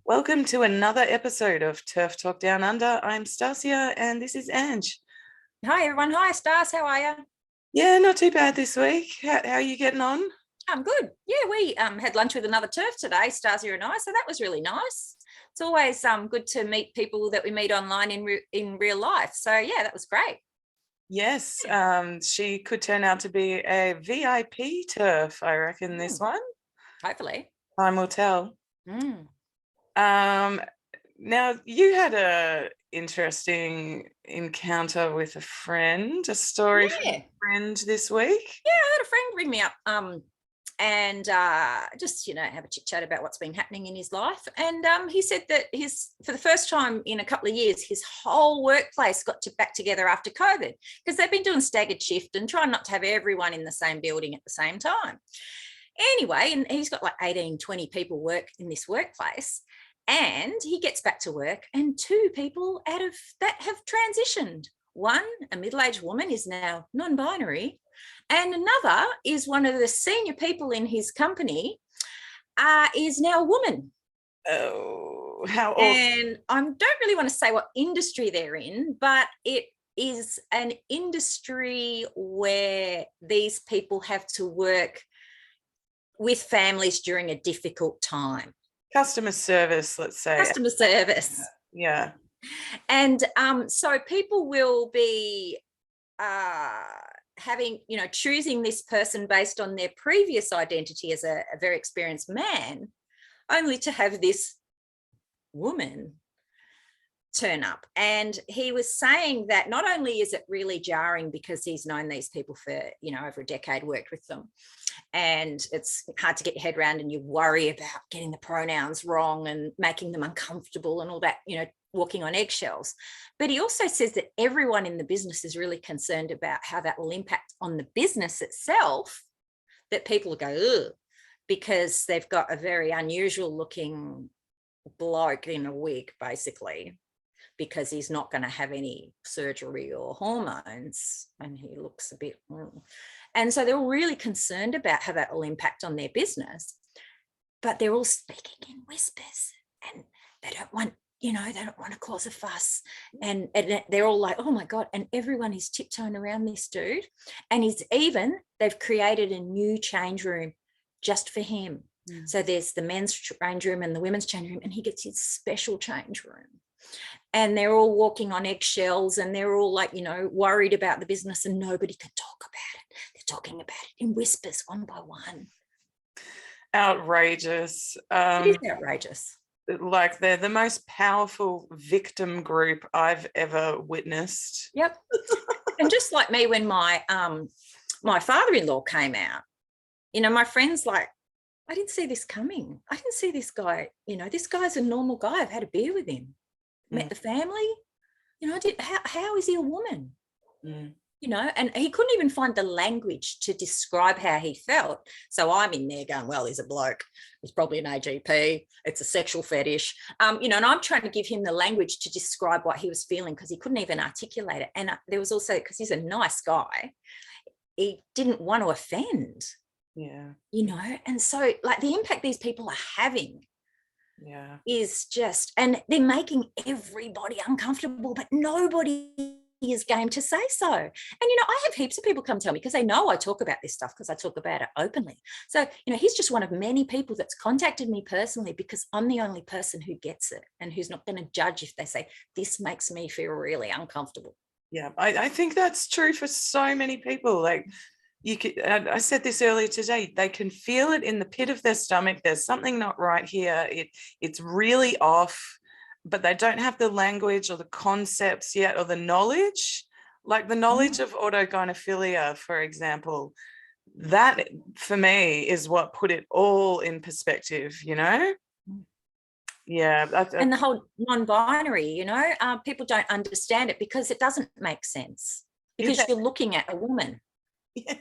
Welcome to another episode of TERF Talk Down Under. I'm Stassja and this is Ange. Hi everyone. Hi Stars, how are you? Yeah, not too bad this week. How are you getting on? I'm good. Yeah, we had lunch with another TERF today, Stasia and I, so that was really nice. It's always good to meet people that we meet online in real life. So yeah, that was great. Yes, she could turn out to be a VIP TERF, I reckon, this one. Hopefully. Time will tell. Mm. Now, you had a interesting encounter with a friend, a story from a friend this week. Yeah, I had a friend ring me up and just, have a chit chat about what's been happening in his life. And he said that for the first time in a couple of years, his whole workplace got back together after COVID because they've been doing staggered shift and trying not to have everyone in the same building at the same time. Anyway, and he's got like 18, 20 people work in this workplace. And he gets back to work and two people out of that have transitioned. One, a middle-aged woman, is now non-binary, and another is one of the senior people in his company is now a woman. Oh, how awful. And I don't really want to say what industry they're in, but it is an industry where these people have to work with families during a difficult time. Customer service, let's say. Customer service. Yeah. And so people will be having, choosing this person based on their previous identity as a very experienced man, only to have this woman turn up. And he was saying that not only is it really jarring because he's known these people for, over a decade, worked with them, and it's hard to get your head around and you worry about getting the pronouns wrong and making them uncomfortable and all that, walking on eggshells. But he also says that everyone in the business is really concerned about how that will impact on the business itself, that people go, ugh, because they've got a very unusual looking bloke in a wig, basically, because he's not going to have any surgery or hormones and he looks a bit... And so they're all really concerned about how that will impact on their business, but they're all speaking in whispers and they don't want, they don't want to cause a fuss. And they're all like, oh my God. And everyone is tiptoeing around this dude. And they've created a new change room just for him. Mm. So there's the men's change room and the women's change room, and he gets his special change room. And they're all walking on eggshells and they're all like, worried about the business, and nobody can talk about it. They're talking about it in whispers, one by one. Outrageous. It is outrageous. Like they're the most powerful victim group I've ever witnessed. Yep. And just like me, when my father-in-law came out, my friend's like, I didn't see this coming. I didn't see this guy. This guy's a normal guy. I've had a beer with him. Met the family, how is he a woman? Mm. And he couldn't even find the language to describe how he felt. So I'm in there going, well, he's a bloke. He's probably an AGP. It's a sexual fetish. And I'm trying to give him the language to describe what he was feeling because he couldn't even articulate it. And there was also, because he's a nice guy, he didn't want to offend. Yeah. And so like the impact these people are having is just, and they're making everybody uncomfortable, but nobody is game to say so. And I have heaps of people come tell me, because they know I talk about this stuff because I talk about it openly. So he's just one of many people that's contacted me personally because I'm the only person who gets it and who's not going to judge if they say this makes me feel really uncomfortable. Yeah, I think that's true for so many people. Like, I said this earlier today, they can feel it in the pit of their stomach. There's something not right here. It's really off, but they don't have the language or the concepts yet or the knowledge. Like the knowledge of autogynephilia, for example, that for me is what put it all in perspective, Yeah. And the whole non-binary, people don't understand it because it doesn't make sense because you're looking at a woman. Yeah.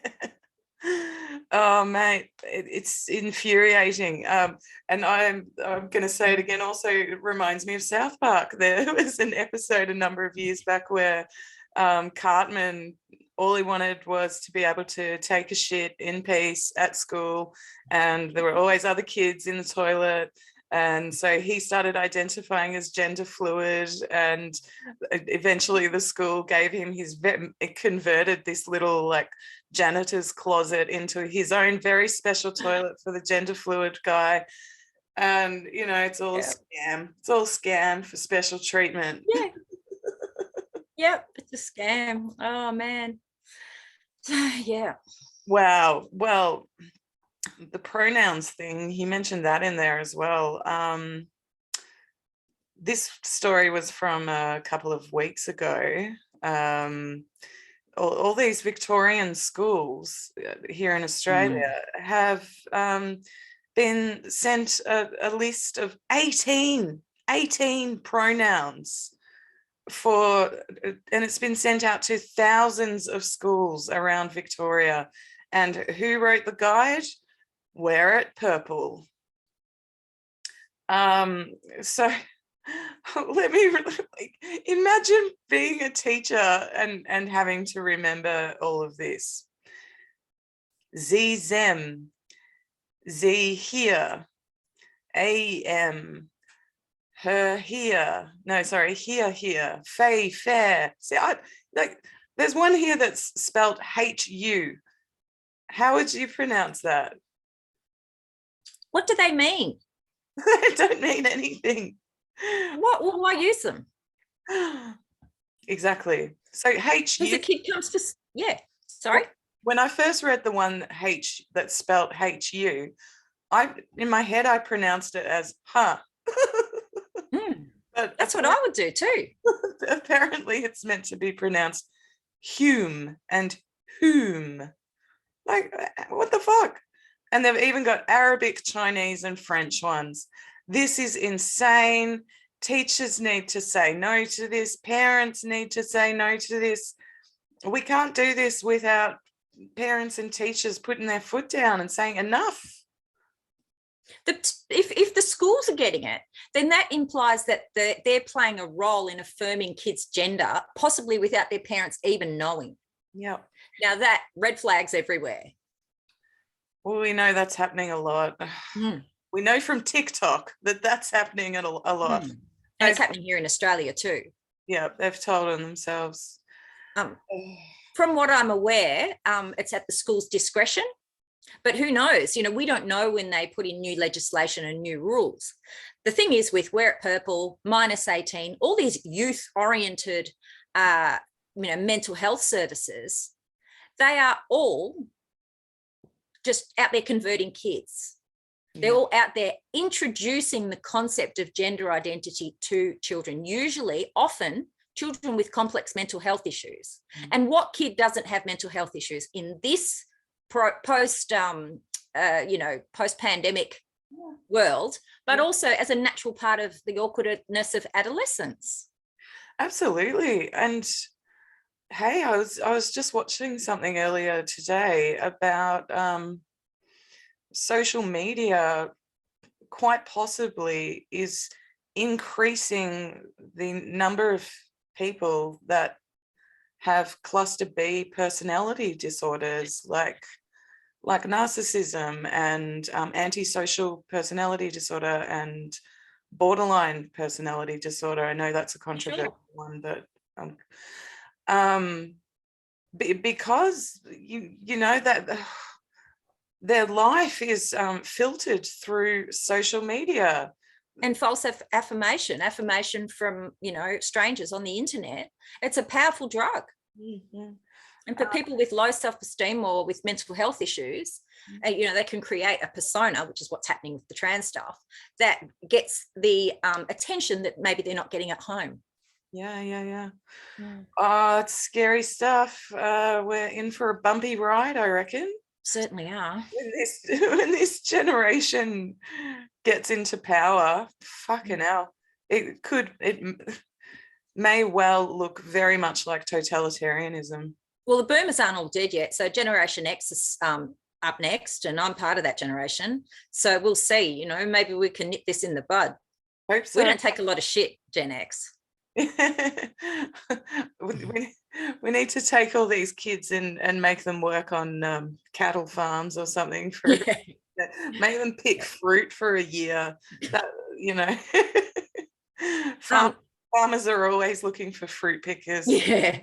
Oh mate, it's infuriating. And I'm going to say it again. Also, it reminds me of South Park. There was an episode a number of years back where Cartman, all he wanted was to be able to take a shit in peace at school, and there were always other kids in the toilet, And so he started identifying as gender fluid, and eventually the school gave him it converted this little like janitor's closet into his own very special toilet for the gender fluid guy. And, you know, it's all scam. It's all scam for special treatment. Yeah. Yep, it's a scam. Oh, man. Yeah. Wow. Well, the pronouns thing, he mentioned that in there as well. This story was from a couple of weeks ago. All these Victorian schools here in Australia have been sent a list of 18 pronouns and it's been sent out to thousands of schools around Victoria. And who wrote the guide? Wear it purple. So let me imagine being a teacher and having to remember all of this. Z Zem, Z here, AM, her here. No, sorry, here, Fay fair. See, there's one here that's spelled HU. How would you pronounce that? What do they mean? They don't mean anything. What? Well, why use them? Exactly. So HU. Because the kid comes to, yeah. Sorry. When I first read the one H that's spelled HU, in my head I pronounced it as huh. But that's what I would do too. Apparently, it's meant to be pronounced Hume and whom. Like, what the fuck? And they've even got Arabic, Chinese, and French ones. This is insane. Teachers need to say no to this. Parents need to say no to this. We can't do this without parents and teachers putting their foot down and saying enough. If the schools are getting it, then that implies that they're playing a role in affirming kids' gender, possibly without their parents even knowing. Yeah. Now that red flags everywhere. Well, we know that's happening a lot. We know from TikTok that that's happening a lot. And it's happening here in Australia too. Yeah, they've told on themselves. From what I'm aware, it's at the school's discretion. But who knows? You know, we don't know when they put in new legislation and new rules. The thing is with Wear It Purple, -18, all these youth-oriented, mental health services, they are all just out there converting kids. They're all out there introducing the concept of gender identity to children, often children with complex mental health issues. And what kid doesn't have mental health issues in this post-pandemic world, but also as a natural part of the awkwardness of adolescence? Absolutely. And hey, I was just watching something earlier today about social media quite possibly is increasing the number of people that have cluster B personality disorders like narcissism and antisocial personality disorder and borderline personality disorder. I know that's a controversial one, but because you know that their life is filtered through social media. And false affirmation from, strangers on the internet. It's a powerful drug. Mm-hmm. And for people with low self-esteem or with mental health issues, they can create a persona, which is what's happening with the trans stuff, that gets the attention that maybe they're not getting at home. Yeah. Oh, it's scary stuff. We're in for a bumpy ride, I reckon. Certainly are. When this generation gets into power, fucking hell, it may well look very much like totalitarianism. Well, the boomers aren't all dead yet, so Generation X is up next, and I'm part of that generation. So we'll see. Maybe we can nip this in the bud. Hope so. We don't take a lot of shit, Gen X. We need to take all these kids and make them work on cattle farms or something for Make them pick fruit for a year. That, you know, Um, farmers are always looking for fruit pickers. Yeah,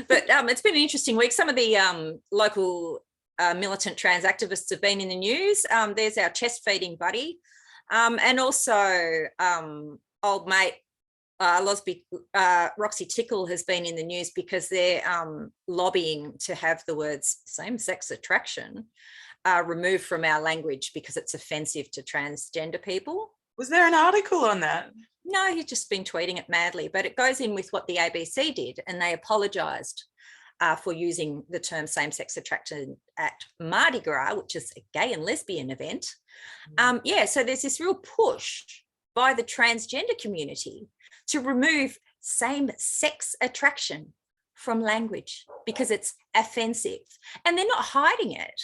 but it's been an interesting week. Some of the local militant trans activists have been in the news. There's our chest feeding buddy, and also old mate Roxy Tickle has been in the news because they're lobbying to have the words same-sex attraction removed from our language because it's offensive to transgender people. Was there an article on that? No, he's just been tweeting it madly, but it goes in with what the ABC did, and they apologised for using the term same-sex attraction at Mardi Gras, which is a gay and lesbian event. Yeah, so there's this real push by the transgender community to remove same-sex attraction from language because it's offensive, and they're not hiding it.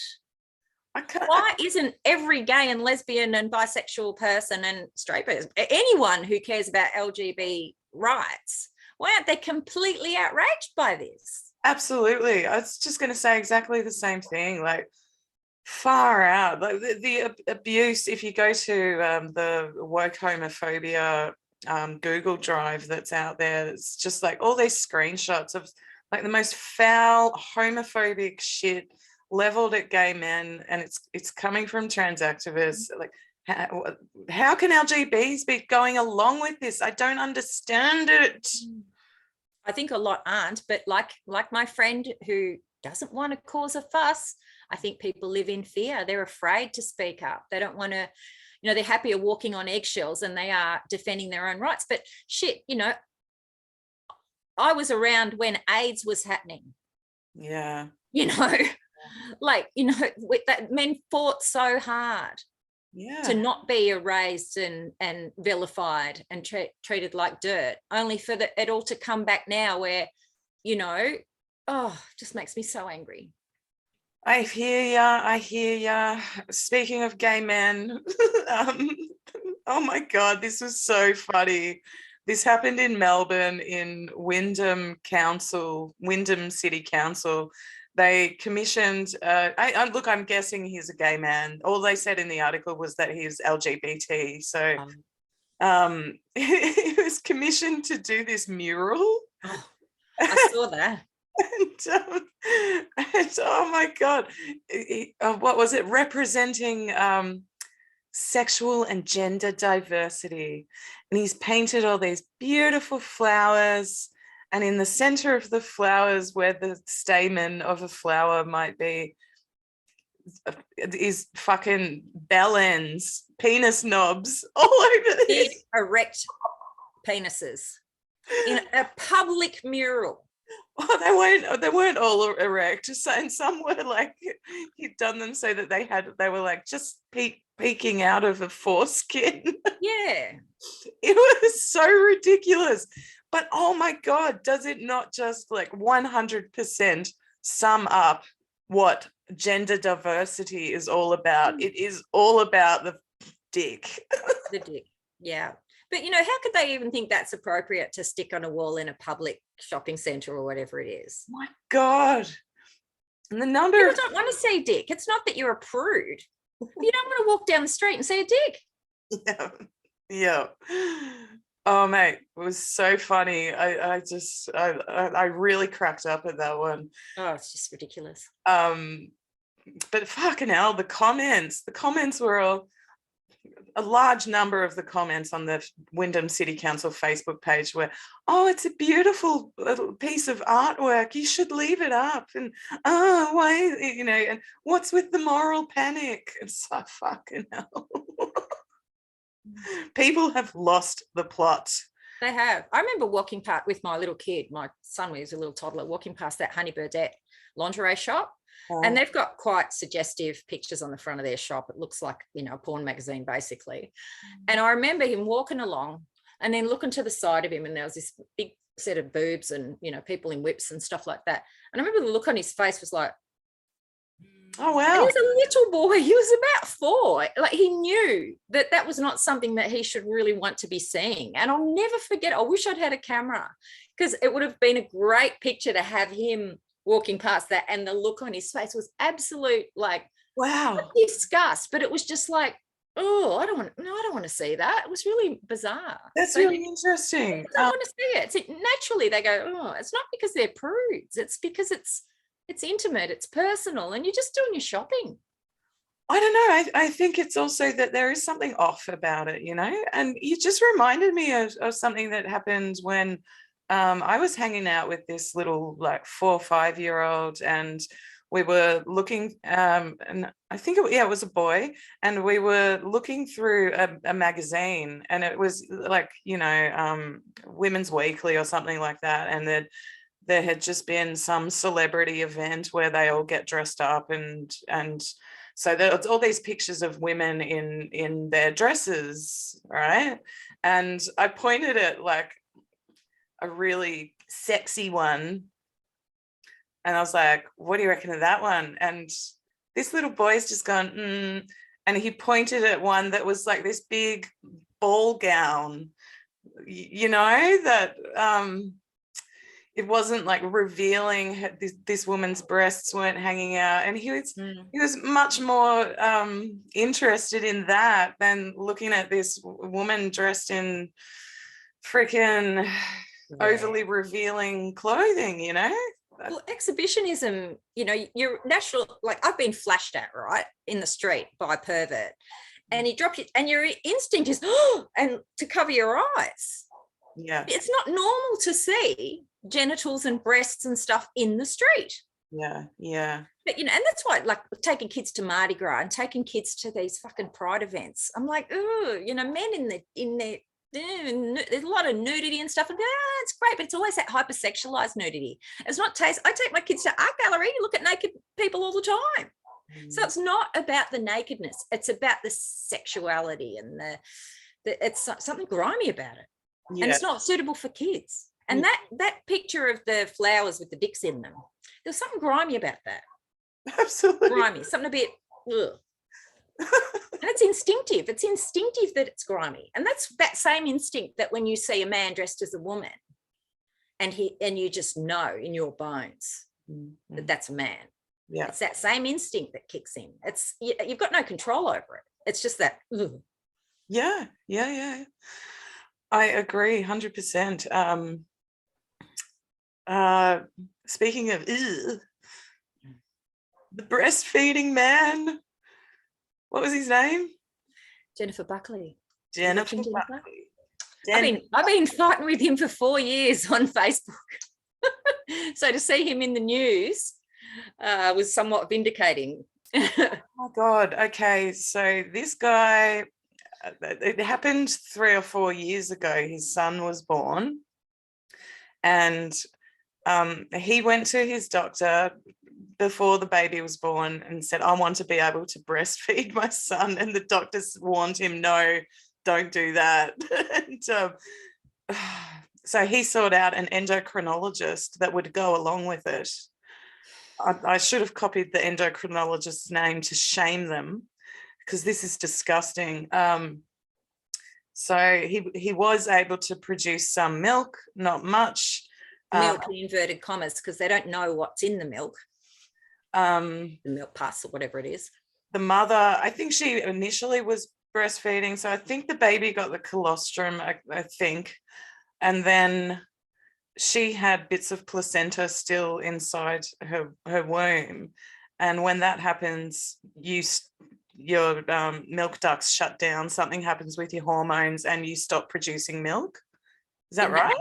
Why isn't every gay and lesbian and bisexual person and straight person, anyone who cares about LGBT rights, why aren't they completely outraged by this? Absolutely. I was just going to say exactly the same thing. Like, far out. Like the abuse, if you go to the woke homophobia Google Drive that's out there, it's just like all these screenshots of like the most foul homophobic shit leveled at gay men, and it's coming from trans activists. Like, how can LGBs be going along with this? I don't understand it. I think a lot aren't, but like my friend who doesn't want to cause a fuss, I think people live in fear. They're afraid to speak up. They don't want to, you know, they're happier walking on eggshells than they are defending their own rights. But shit, you know, I was around when AIDS was happening. Yeah. You know, like, you know, that men fought so hard to not be erased and vilified and treated like dirt, only for it all to come back now where, you know, just makes me so angry. I hear ya. Speaking of gay men, oh my God, this was so funny. This happened in Melbourne in Wyndham City Council. They commissioned, look, I'm guessing he's a gay man. All they said in the article was that he's LGBT. So he was commissioned to do this mural. I saw that. And oh my God, what was it? Representing sexual and gender diversity. And he's painted all these beautiful flowers. And in the center of the flowers, where the stamen of a flower might be, is fucking bell ends, penis knobs all over this. Big erect penises in a public mural. Oh, they weren't all erect, and some were like, he'd done them so that they were like just peeking out of a foreskin. Yeah. It was so ridiculous. But oh my God, does it not just like 100% sum up what gender diversity is all about? It is all about the dick. The dick, yeah. But, you know, how could they even think that's appropriate to stick on a wall in a public shopping centre or whatever it is? My God. And the number People don't want to see dick. It's not that you're a prude. You don't want to walk down the street and see a dick. Yeah. Oh, mate, it was so funny. I really cracked up at that one. Oh, it's just ridiculous. But fucking hell, the comments were all, a large number of the comments on the Wyndham City Council Facebook page were, oh, it's a beautiful little piece of artwork, you should leave it up, and why, you know, and what's with the moral panic? It's so fucking hell. People have lost the plot. They have. I remember walking past with my little kid, my son was a little toddler, walking past that Honey Birdette lingerie shop. And they've got quite suggestive pictures on the front of their shop. It looks like, you know, a porn magazine, basically. And I remember him walking along and then looking to the side of him, and there was this big set of boobs and, you know, people in whips and stuff like that. And I remember the look on his face was like, oh, wow. And he was a little boy. He was about 4. Like, he knew that that was not something that he should really want to be seeing. And I'll never forget, I wish I'd had a camera, because it would have been a great picture to have him walking past that, and the look on his face was absolute, like, Wow. Disgust, but it was just like, oh, I don't want to see that. It was really bizarre. That's So really interesting. I don't want to see it. So naturally they go, oh, it's not because they're prudes. It's because it's intimate, it's personal, and you're just doing your shopping. I don't know. I think it's also that there is something off about it, you know, and you just reminded me of something that happened when I was hanging out with this little like 4 or 5-year-old, and we were looking, and I think it was a boy, and we were looking through a magazine, and it was like, you know, Women's Weekly or something like that, and there had just been some celebrity event where they all get dressed up, and so there's all these pictures of women in their dresses, right? And I pointed at like a really sexy one, and I was like, what do you reckon of that one? And this little boy's just gone, and he pointed at one that was like this big ball gown, you know, that it wasn't like revealing this woman's breasts weren't hanging out, and he was much more interested in that than looking at this woman dressed in freaking overly revealing clothing, you know. Well, exhibitionism, you know, your natural, like I've been flashed at, right, in the street by a pervert, and he dropped it, and your instinct is, oh, and to cover your eyes. Yeah. It's not normal to see genitals and breasts and stuff in the street. Yeah. But, you know, and that's why, like, taking kids to Mardi Gras and taking kids to these fucking pride events, I'm like, oh, you know, men in their there's a lot of nudity and stuff, and it's great, but it's always that hypersexualized nudity. It's not taste. I take my kids to art gallery to look at naked people all the time. So it's not about the nakedness, it's about the sexuality, and it's something grimy about it. And it's not suitable for kids. And that picture of the flowers with the dicks in them, there's something grimy about that. Absolutely grimy, something a bit ugh. And it's instinctive. It's instinctive that it's grimy. And that's that same instinct that when you see a man dressed as a woman, and you just know in your bones that that's a man. Yeah. It's that same instinct that kicks in. It's you've got no control over it. It's just that. Ugh. Yeah. I agree 100%. Speaking of the breastfeeding man, what was his name? Jennifer Buckley. Jennifer Buckley. I've been fighting with him for 4 years on Facebook. So to see him in the news was somewhat vindicating. Oh my God. Okay. So this guy, it happened 3 or 4 years ago. His son was born, and he went to his doctor before the baby was born and said, I want to be able to breastfeed my son. And the doctors warned him, no, don't do that. And, so he sought out an endocrinologist that would go along with it. I should have copied the endocrinologist's name to shame them, because this is disgusting. So he was able to produce some milk, not much. Milk in inverted commas, because they don't know what's in the milk. The milk pus or whatever it is. The mother, I think she initially was breastfeeding, so I think the baby got the colostrum, I think, and then she had bits of placenta still inside her womb, and when that happens, your milk ducts shut down, something happens with your hormones, and you stop producing milk. Is that right?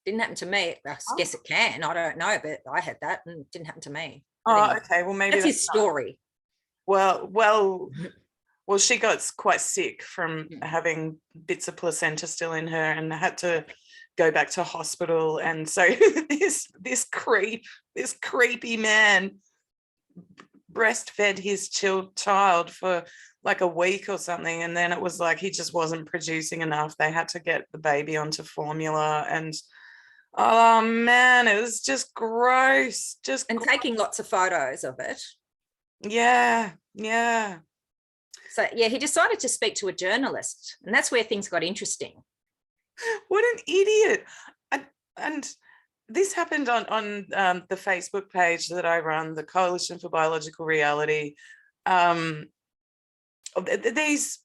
Didn't happen to me. I guess it can. I don't know, but I had that and it didn't happen to me. Oh, anyway, okay. Well, maybe that's his story. Well, she got quite sick from having bits of placenta still in her, and had to go back to hospital. And so this creepy man breastfed his child for like a week or something, and then it was like he just wasn't producing enough. They had to get the baby onto formula, and oh man, it was just gross. Taking lots of photos of it. Yeah. So yeah, he decided to speak to a journalist, and that's where things got interesting. What an idiot. And this happened on the Facebook page that I run, the Coalition for Biological Reality. these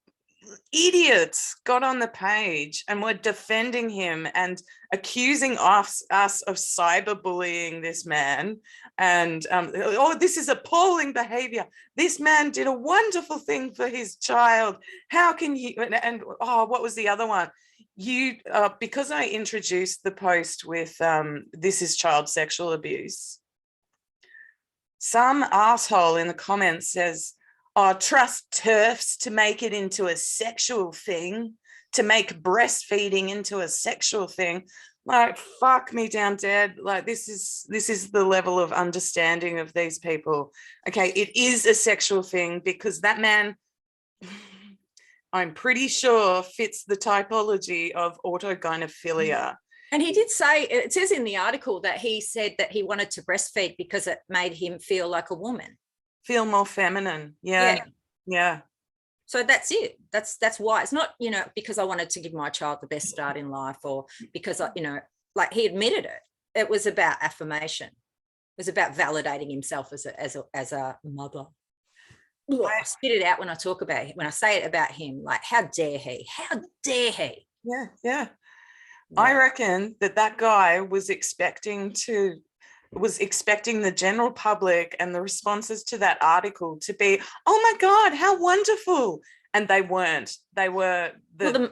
idiots got on the page and were defending him and accusing us of cyberbullying this man. And oh, this is appalling behavior. This man did a wonderful thing for his child. How can you? And oh, what was the other one? You because I introduced the post with this is child sexual abuse. Some asshole in the comments says, oh, trust TERFs to make it into a sexual thing, to make breastfeeding into a sexual thing. Like, fuck me down dead. Like, this is the level of understanding of these people. Okay, it is a sexual thing because that man, I'm pretty sure, fits the typology of autogynephilia. And he did say, it says in the article that he said that he wanted to breastfeed because it made him feel like a woman. Feel more feminine. Yeah. So that's it. That's why. It's not, because I wanted to give my child the best start in life, or because like he admitted it. It was about affirmation. It was about validating himself as a mother. I spit it out when I talk about when I say it about him. Like, how dare he? How dare he? Yeah. I reckon that guy was expecting the general public and the responses to that article to be, oh my God, how wonderful. And they weren't. They were, the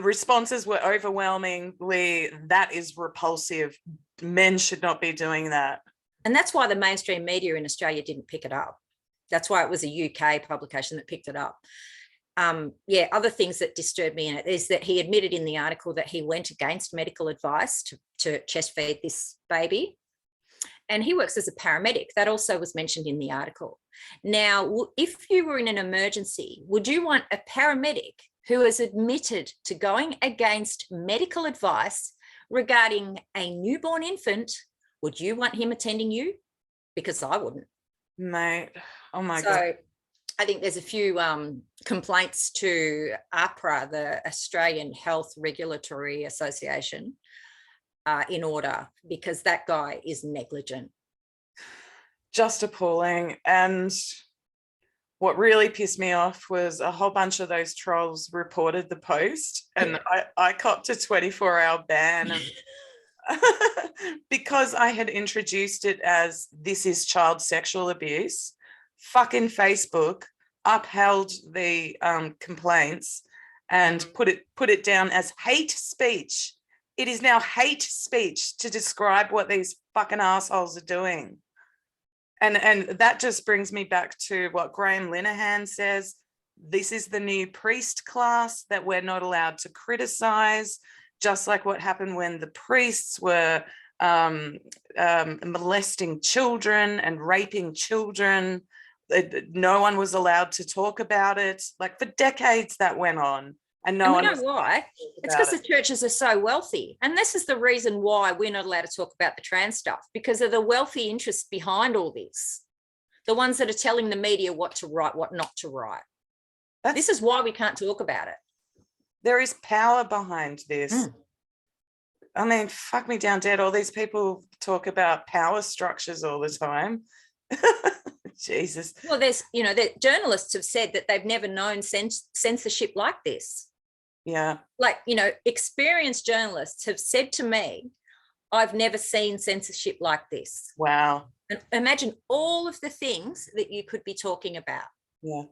responses were overwhelmingly, that is repulsive. Men should not be doing that. And that's why the mainstream media in Australia didn't pick it up. That's why it was a UK publication that picked it up. Other things that disturbed me in it is that he admitted in the article that he went against medical advice to chest feed this baby. And he works as a paramedic. That also was mentioned in the article. Now, if you were in an emergency, would you want a paramedic who is admitted to going against medical advice regarding a newborn infant? Would you want him attending you? Because I wouldn't. Mate, oh my God. So I think there's a few complaints to AHPRA, the Australian Health Regulatory Association, in order, because that guy is negligent. Just appalling. And what really pissed me off was a whole bunch of those trolls reported the post, and I copped a 24-hour ban because I had introduced it as this is child sexual abuse. Fucking Facebook upheld the complaints and put it down as hate speech. It is now hate speech to describe what these fucking assholes are doing. And that just brings me back to what Graham Linehan says. This is the new priest class that we're not allowed to criticize, just like what happened when the priests were molesting children and raping children. No one was allowed to talk about it. Like, for decades that went on. And no one. You know why? It's because the churches are so wealthy. And this is the reason why we're not allowed to talk about the trans stuff, because of the wealthy interests behind all this. The ones that are telling the media what to write, what not to write. This is why we can't talk about it. There is power behind this. I mean, fuck me down dead. All these people talk about power structures all the time. Jesus. Well, there's, the journalists have said that they've never known censorship like this. Yeah. Like, experienced journalists have said to me, I've never seen censorship like this. Wow. And imagine all of the things that you could be talking about. Yeah.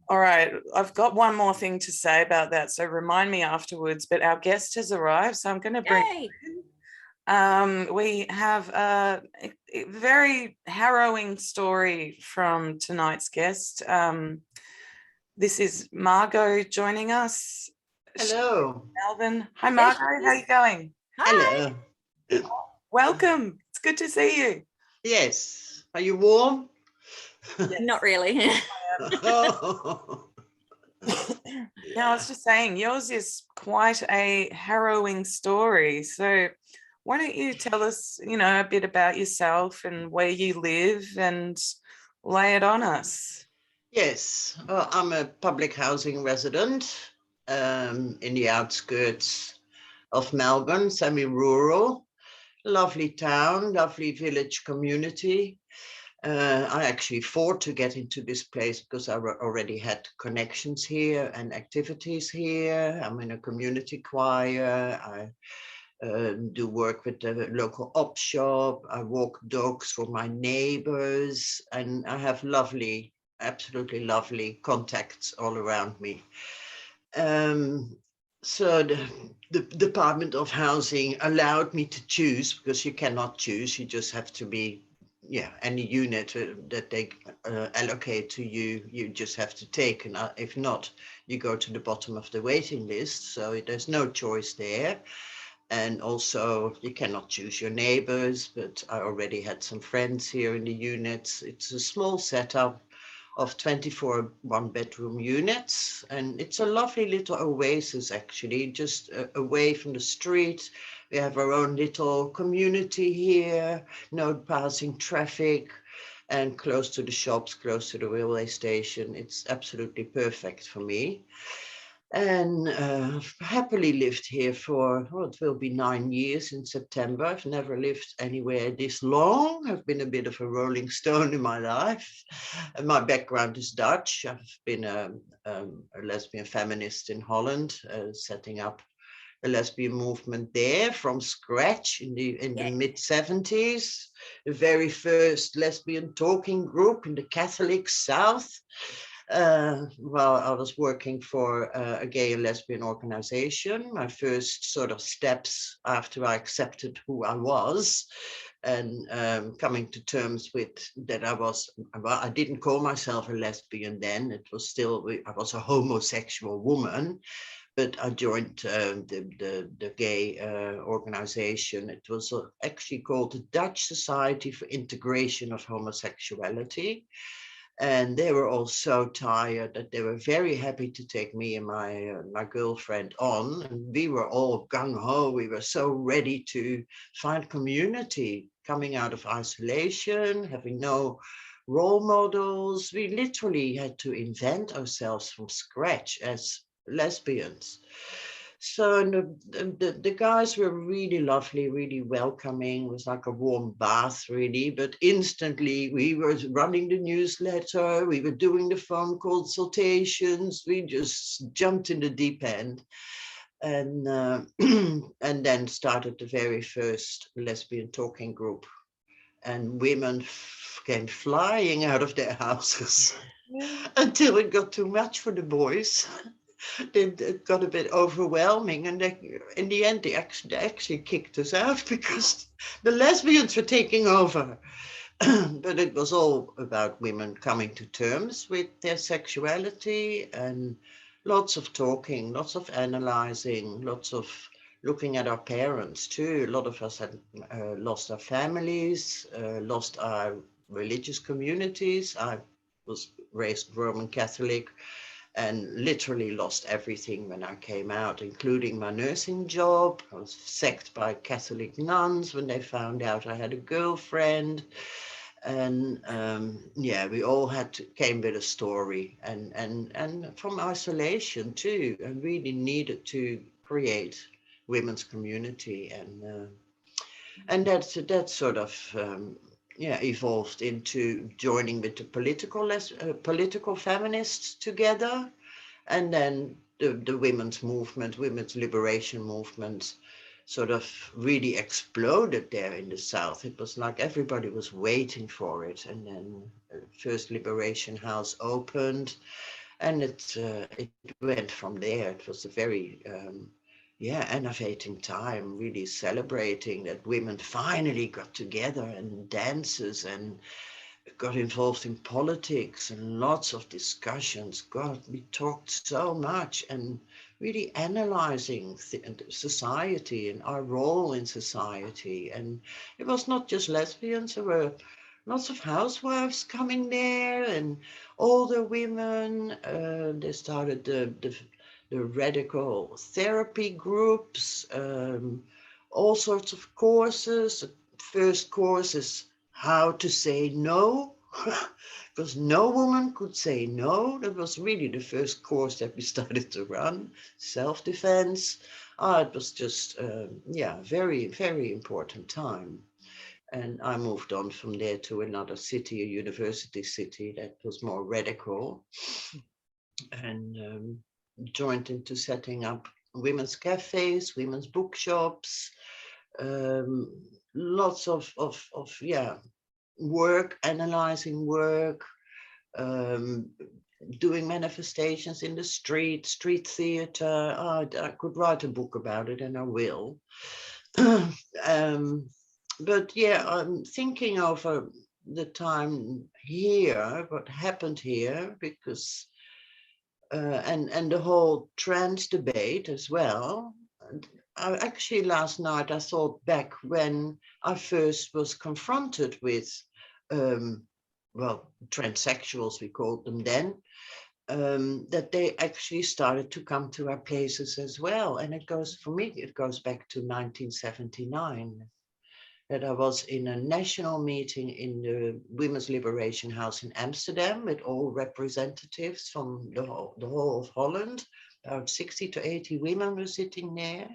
All right. I've got one more thing to say about that, so remind me afterwards, but our guest has arrived, so I'm going to bring we have a very harrowing story from tonight's guest. This is Margo joining us. Hello. Melbourne. Hi, Margo. How are you going? Hi. Hello. Welcome. It's good to see you. Yes. Are you warm? Yes. Not really. Oh. Now, I was just saying, yours is quite a harrowing story. So why don't you tell us, a bit about yourself and where you live and lay it on us? Yes, I'm a public housing resident in the outskirts of Melbourne, semi-rural, lovely town, lovely village community. I actually fought to get into this place because I already had connections here and activities here. I'm in a community choir. I do work with the local op shop. I walk dogs for my neighbors, and I have lovely, absolutely lovely contacts all around me. So the Department of Housing allowed me to choose, because you cannot choose, you just have to be, any unit that they allocate to you, you just have to take, and if not, you go to the bottom of the waiting list. So there's no choice there. And also you cannot choose your neighbors, but I already had some friends here in the units. It's a small setup of 24 one-bedroom units, and it's a lovely little oasis, actually, just away from the street. We have our own little community here, no passing traffic, and close to the shops, close to the railway station. It's absolutely perfect for me. And I've happily lived here for, it will be 9 years in September. I've never lived anywhere this long. I've been a bit of a rolling stone in my life. And my background is Dutch. I've been a lesbian feminist in Holland, setting up a lesbian movement there from scratch in the mid-70s. The very first lesbian talking group in the Catholic South. While I was working for a gay and lesbian organization, my first sort of steps after I accepted who I was, and coming to terms with that I didn't call myself a lesbian then. It was still, I was a homosexual woman, but I joined the gay organization. It was actually called the Dutch Society for Integration of Homosexuality. And they were all so tired that they were very happy to take me and my girlfriend on. And we were all gung-ho. We were so ready to find community, coming out of isolation, having no role models. We literally had to invent ourselves from scratch as lesbians. So the guys were really lovely, really welcoming. It was like a warm bath, really. But instantly we were running the newsletter, we were doing the phone consultations, we just jumped in the deep end. And and then started the very first lesbian talking group. And women came flying out of their houses until it got too much for the boys. It got a bit overwhelming, and in the end they actually kicked us out because the lesbians were taking over. But it was all about women coming to terms with their sexuality, and lots of talking, lots of analyzing, lots of looking at our parents too. A lot of us had lost our families, lost our religious communities. I was raised Roman Catholic, and literally lost everything when I came out, including my nursing job. I was sacked by Catholic nuns when they found out I had a girlfriend. And we all came with a story, and from isolation too, and really needed to create women's community, and that sort of evolved into joining with the political feminists together, and then the women's movement, women's liberation movement, sort of really exploded there in the South. It was like everybody was waiting for it, and then first Liberation House opened, and it went from there. It was a very innovating time, really celebrating that women finally got together and dances and got involved in politics and lots of discussions. God, we talked so much, and really analyzing society and our role in society. And it was not just lesbians, there were lots of housewives coming there and older women. They started the radical therapy groups, all sorts of courses. First course is how to say no, because no woman could say no. That was really the first course that we started to run. Self-defense. It was just, very, very important time. And I moved on from there to another city, a university city that was more radical, and joined into setting up women's cafes, women's bookshops, lots of work, analyzing work, doing manifestations in the street theater. I could write a book about it, and I will. But yeah, I'm thinking of the time here, what happened here, because and the whole trans debate as well. And actually, last night I thought back when I first was confronted with, well, transsexuals, we called them then, that they actually started to come to our places as well. And it goes, for me, it goes back to 1979. That I was in a national meeting in the Women's Liberation House in Amsterdam with all representatives from the whole of Holland. About 60 to 80 women were sitting there.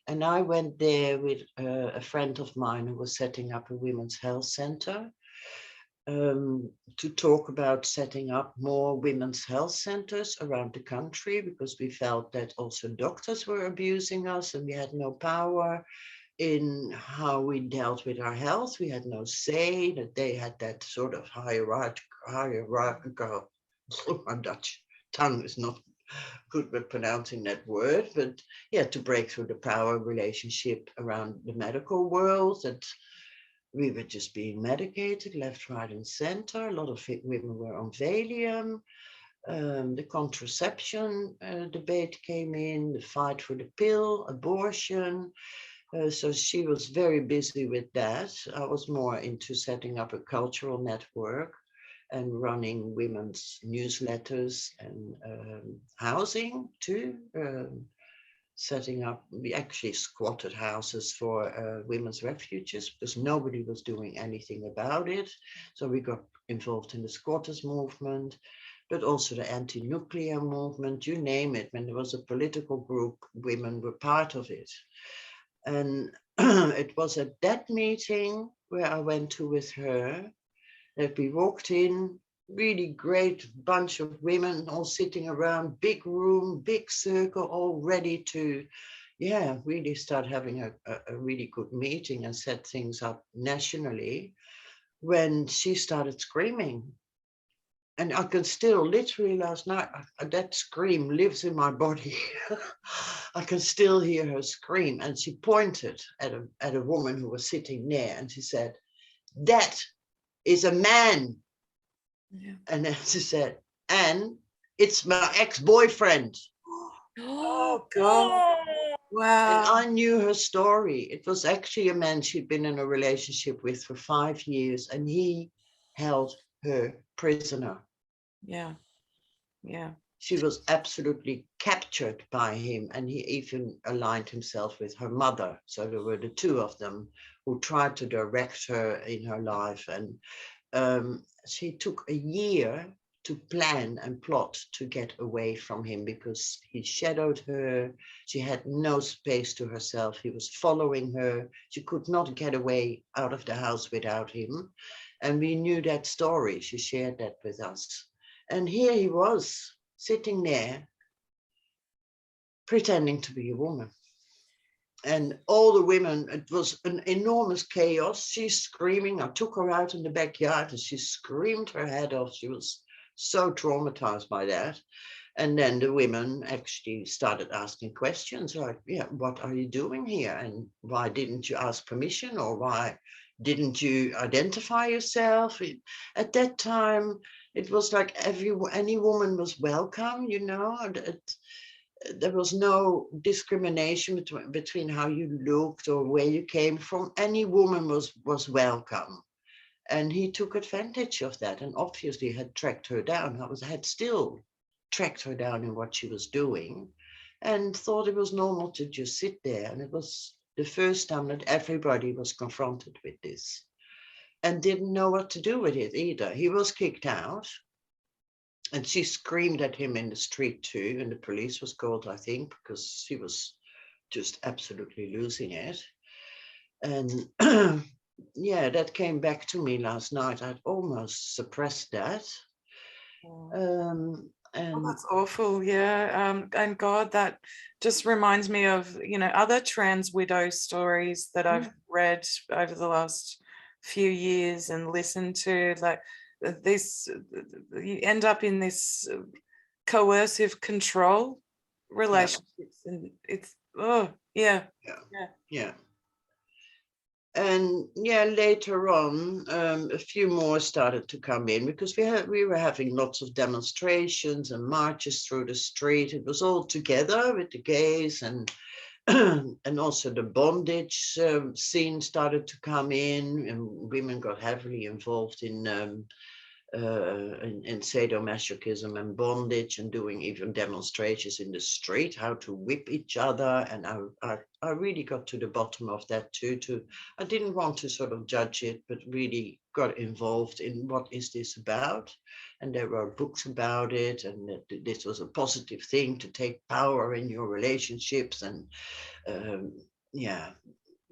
And I went there with a friend of mine who was setting up a women's health center, to talk about setting up more women's health centers around the country, because we felt that also doctors were abusing us and we had no power in how we dealt with our health. We had no say, that they had that sort of hierarchical, my Dutch tongue is not good with pronouncing that word, but yeah, to break through the power relationship around the medical world, that we were just being medicated left, right, and center. A lot of women were on Valium. The contraception debate came in, the fight for the pill, abortion. So she was very busy with that. I was more into setting up a cultural network and running women's newsletters and housing too. Setting up, we actually squatted houses for women's refuges because nobody was doing anything about it. So we got involved in the squatters movement, but also the anti-nuclear movement, you name it. When there was a political group, women were part of it. And it was at that meeting where I went to with her that we walked in, really great bunch of women all sitting around, big room, big circle, all ready to, yeah, really start having a really good meeting and set things up nationally, when she started screaming. And I can still, literally last night, that scream lives in my body. I can still hear her scream. And she pointed at a woman who was sitting there and she said, "That is a man." Yeah. And then she said, "And it's my ex-boyfriend." Oh, God. Wow. And I knew her story. It was actually a man she'd been in a relationship with for 5 years, and he held her prisoner. Yeah. Yeah. She was absolutely captured by him, and he even aligned himself with her mother. So there were the two of them who tried to direct her in her life. And she took a year to plan and plot to get away from him because he shadowed her. She had no space to herself. He was following her. She could not get away out of the house without him. And we knew that story. She shared that with us. And here he was sitting there pretending to be a woman. And all the women, it was an enormous chaos. She's screaming. I took her out in the backyard and she screamed her head off. She was so traumatized by that. And then the women actually started asking questions like, yeah, what are you doing here? And why didn't you ask permission? Or why didn't you identify yourself? At that time, it was like any woman was welcome, you know. There was no discrimination between how you looked or where you came from. Any woman was welcome. And he took advantage of that and obviously had tracked her down. Had still tracked her down in what she was doing and thought it was normal to just sit there. And it was the first time that everybody was confronted with this and didn't know what to do with it either. He was kicked out. And she screamed at him in the street too, and the police was called, I think, because she was just absolutely losing it. And yeah, that came back to me last night. I'd almost suppressed that. Oh, And that's awful. Yeah. And God, that just reminds me of, other trans widow stories that I've read over the last few years and listened to. Like this, you end up in this coercive control relationships, and it's, oh, yeah. yeah. And yeah, later on, a few more started to come in because we were having lots of demonstrations and marches through the street. It was all together with the gays and and also the bondage scene started to come in, and women got heavily involved in sadomasochism and bondage, and doing even demonstrations in the street, how to whip each other. And I really got to the bottom of that too. I didn't want to sort of judge it, but really got involved in what is this about. And there were books about it, and that this was a positive thing to take power in your relationships. And yeah,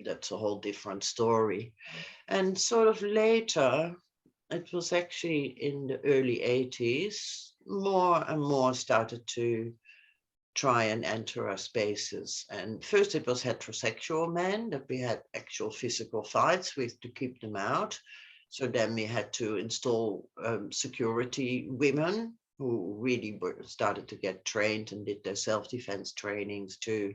that's a whole different story. And sort of later, it was actually in the early 80s, more and more started to try and enter our spaces. And first it was heterosexual men that we had actual physical fights with to keep them out. So then we had to install security women who really started to get trained and did their self-defense trainings to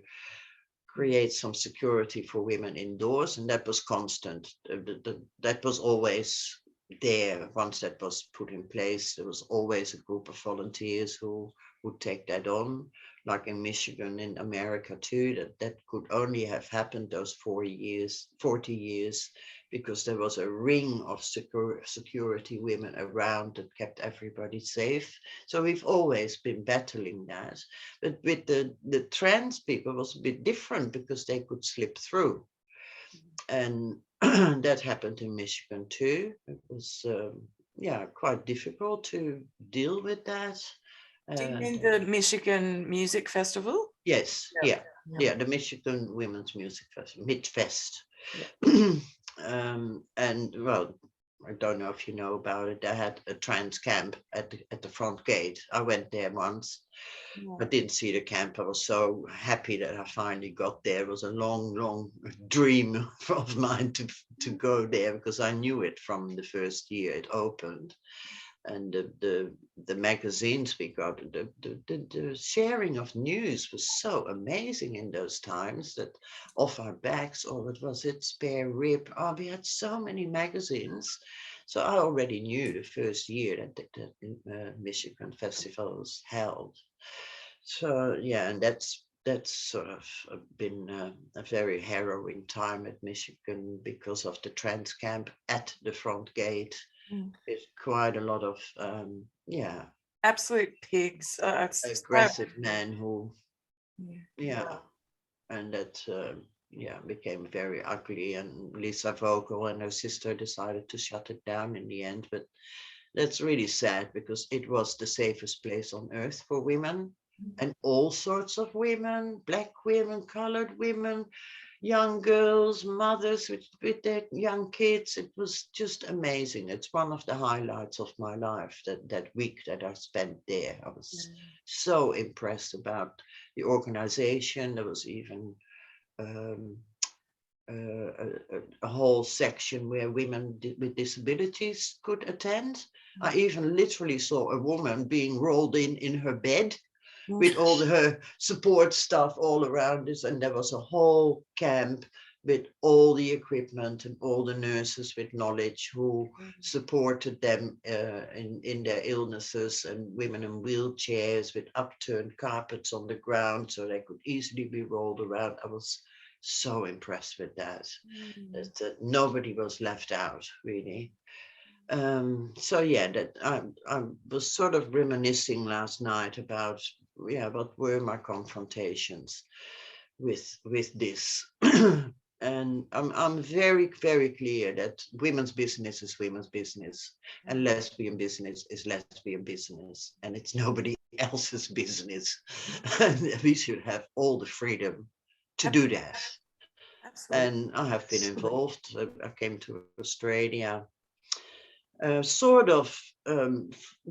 create some security for women indoors. And that was constant. That was always there. Once that was put in place, there was always a group of volunteers who would take that on, like in Michigan, in America too. That could only have happened those 40 years, because there was a ring of security women around that kept everybody safe. So we've always been battling that. But with the trans people, it was a bit different because they could slip through. And that happened in Michigan too. It was, quite difficult to deal with that. Do you mean the Michigan Music Festival? Yes, yeah, the Michigan Women's Music Festival, MidFest. And well, I don't know if you know about it. They had a trans camp at the front gate. I went there once. I didn't see the camp. I was so happy that I finally got there. It was a long dream of mine to go there, because I knew it from the first year it opened. And the magazines we got, the sharing of news was so amazing in those times, that off our backs, or it was it spare rib. Oh, we had so many magazines. So I already knew the first year that Michigan Festival was held. So yeah, and that's sort of been a very harrowing time at Michigan because of the trans camp at the front gate. There's quite a lot of absolute pigs, aggressive men who and that became very ugly. And Lisa Vogel and her sister decided to shut it down in the end. But that's really sad, because it was the safest place on earth for women, and all sorts of women, Black women, colored women, young girls, mothers with their young kids. It was just amazing. It's one of the highlights of my life, that week that I spent there. I was so impressed about the organization. There was even a whole section where women with disabilities could attend. I even literally saw a woman being rolled in her bed with all her support stuff all around us. And there was a whole camp with all the equipment and all the nurses with knowledge who supported them in their illnesses, and women in wheelchairs with upturned carpets on the ground so they could easily be rolled around. I was so impressed with that, that nobody was left out, really. So yeah, that I was sort of reminiscing last night about what were my confrontations with this. And I'm very, very clear that women's business is women's business, and lesbian business is lesbian business, and it's nobody else's business. And we should have all the freedom to do that. And I have been involved. I came to Australia sort of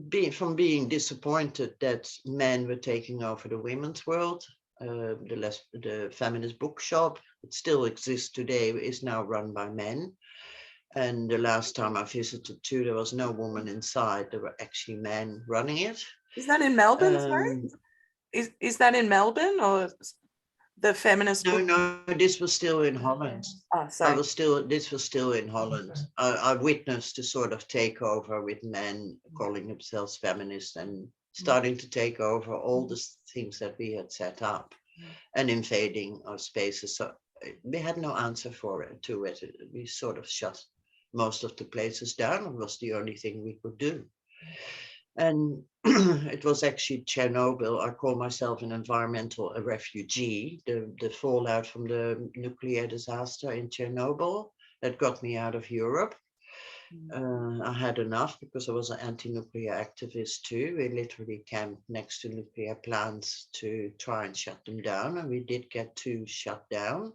being disappointed that men were taking over the women's world. The feminist bookshop, it still exists today, is now run by men. And the last time I visited too, there was no woman inside. There were actually men running it. Is that in Melbourne? Sorry? Is that in Melbourne or the feminist? No, this was still in Holland. Oh, sorry. This was still in Holland. I witnessed a sort of takeover with men calling themselves feminists and starting to take over all the things that we had set up and invading our spaces. So we had no answer to it. We sort of shut most of the places down. It was the only thing we could do. And it was actually Chernobyl. I call myself an environmental refugee. The fallout from the nuclear disaster in Chernobyl that got me out of Europe. I had enough because I was an anti-nuclear activist too. We literally camped next to nuclear plants to try and shut them down. And we did get 2 shut down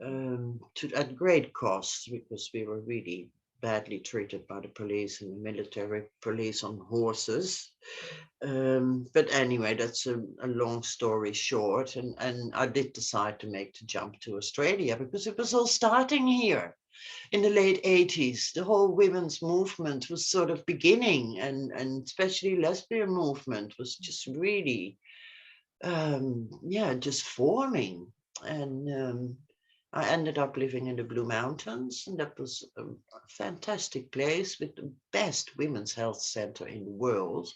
at great cost because we were really badly treated by the police and the military police on horses. But anyway, that's a long story short. And I did decide to make the jump to Australia because it was all starting here in the late 80s. The whole women's movement was sort of beginning, and especially lesbian movement was just really, just forming. And I ended up living in the Blue Mountains, and that was a fantastic place with the best women's health center in the world.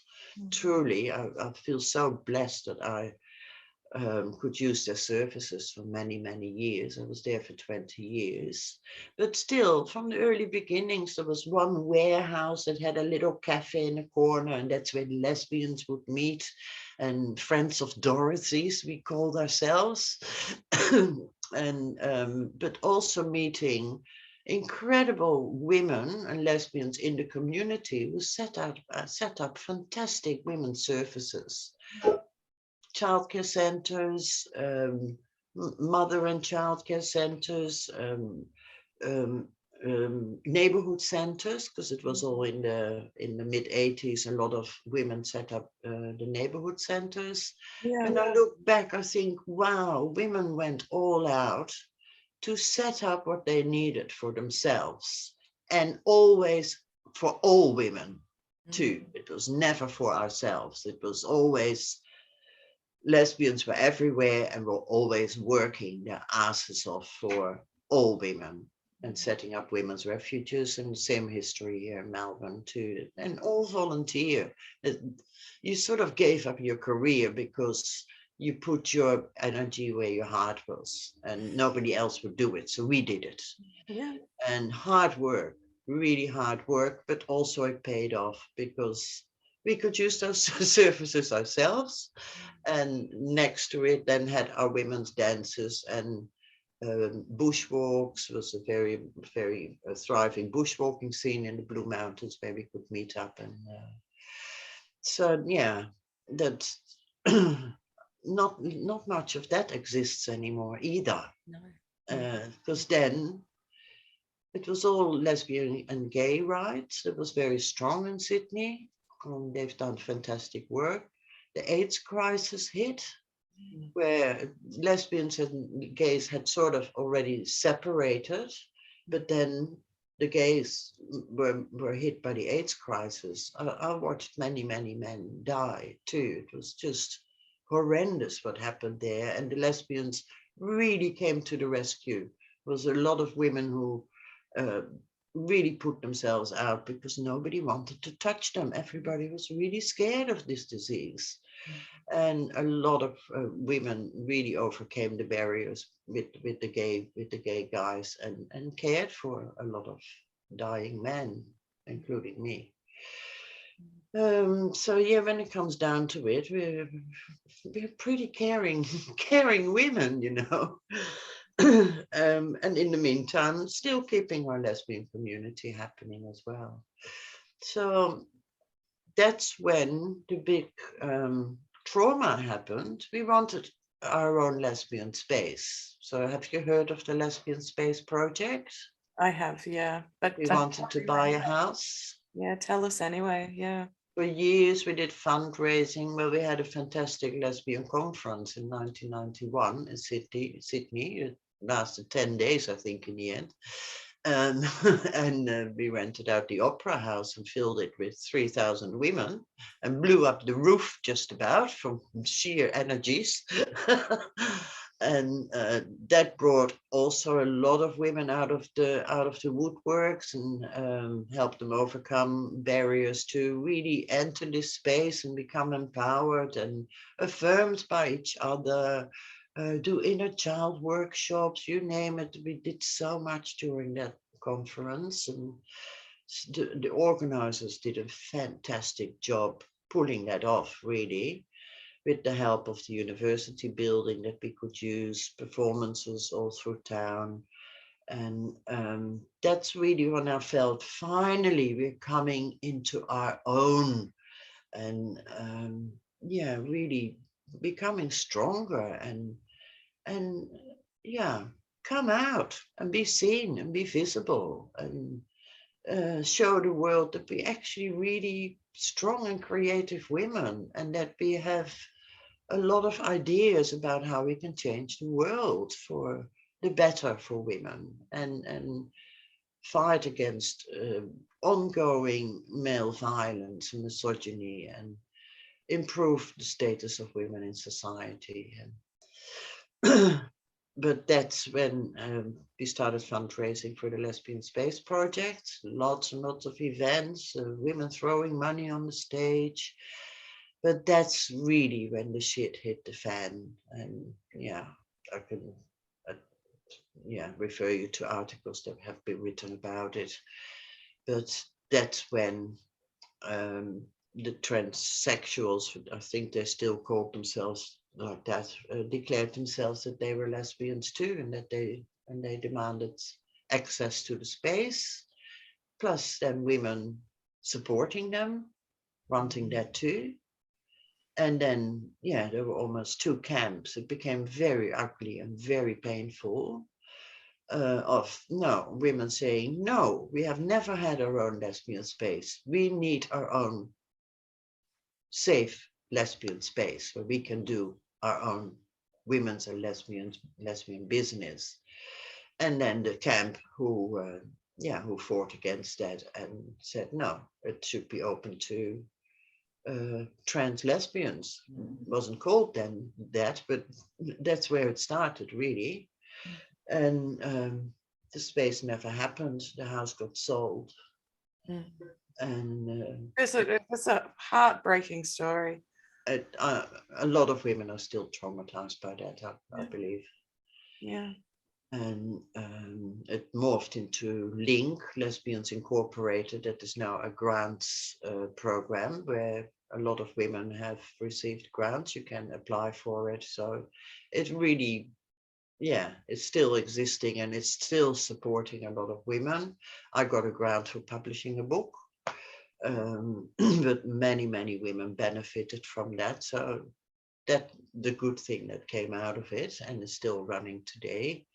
Truly, I feel so blessed that I could use their services for many, many years. I was there for 20 years. But still, from the early beginnings, there was one warehouse that had a little cafe in a corner, and that's where lesbians would meet, and friends of Dorothy's, we called ourselves. But also meeting incredible women and lesbians in the community who set up fantastic women's services. Childcare centers, mother and childcare centers, neighborhood centers, because it was all in the mid 80s. A lot of women set up the neighborhood centers. When I look back, I think, wow, women went all out to set up what they needed for themselves, and always for all women too. It was never for ourselves. It was always, lesbians were everywhere and were always working their asses off for all women and setting up women's refuges, and the same history here in Melbourne too, and all volunteer. You sort of gave up your career because you put your energy where your heart was, and nobody else would do it. So we did it. Yeah. And hard work, really hard work, but also it paid off because we could use those services ourselves. And next to it then had our women's dances, and bushwalks. Was a very, very thriving bushwalking scene in the Blue Mountains where we could meet up. And so, yeah, that's not much of that exists anymore either. No. Because then it was all lesbian and gay rights. It was very strong in Sydney. They've done fantastic work. The AIDS crisis hit, where lesbians and gays had sort of already separated, but then the gays were hit by the AIDS crisis. I watched many, many men die too. It was just horrendous what happened there, and the lesbians really came to the rescue. There was a lot of women who really put themselves out because nobody wanted to touch them. Everybody was really scared of this disease. And a lot of women really overcame the barriers with the gay guys and cared for a lot of dying men, including me. So yeah, when it comes down to it, we're pretty caring women, you know. And in the meantime, still keeping our lesbian community happening as well. So that's when the big trauma happened. We wanted our own lesbian space. So have you heard of the Lesbian Space Project? I have, yeah. But We wanted to buy a house. yeah, tell us anyway. Yeah. For years we did fundraising. Well, we had a fantastic lesbian conference in 1991 in Sydney. It lasted 10 days, I think, in the end. And we rented out the opera house and filled it with 3,000 women and blew up the roof just about from sheer energies. And that brought also a lot of women out of the woodworks and helped them overcome barriers to really enter this space and become empowered and affirmed by each other. Do inner child workshops, you name it. We did so much during that conference, and the organizers did a fantastic job pulling that off, really, with the help of the university building that we could use, performances all through town. And that's really when I felt finally we're coming into our own, and yeah, really becoming stronger and yeah, come out and be seen and be visible and show the world that we actually really strong and creative women, and that we have a lot of ideas about how we can change the world for the better for women, and fight against ongoing male violence and misogyny, and improve the status of women in society. And but that's when we started fundraising for the Lesbian Space Project. Lots and lots of events, women throwing money on the stage. But that's really when the shit hit the fan. And yeah, I can refer you to articles that have been written about it. But that's when the transsexuals, I think they still called themselves like that, declared themselves that they were lesbians too, and that they demanded access to the space, plus then women supporting them, wanting that too. And then, yeah, there were almost two camps. It became very ugly and very painful. Of no, women saying, no, we have never had our own lesbian space. We need our own safe lesbian space where we can do our own women's and lesbian business. And then the camp who fought against that and said, no, it should be open to trans lesbians. Wasn't called then that, but that's where it started, really. And the space never happened. The house got sold. And it's a heartbreaking story. A lot of women are still traumatized by that, I believe. Yeah. And it morphed into Link, Lesbians Incorporated. That is now a grants program where a lot of women have received grants. You can apply for it. So it really, it's still existing, and it's still supporting a lot of women. I got a grant for publishing a book. But many women benefited from that. So that the good thing that came out of it, and is still running today,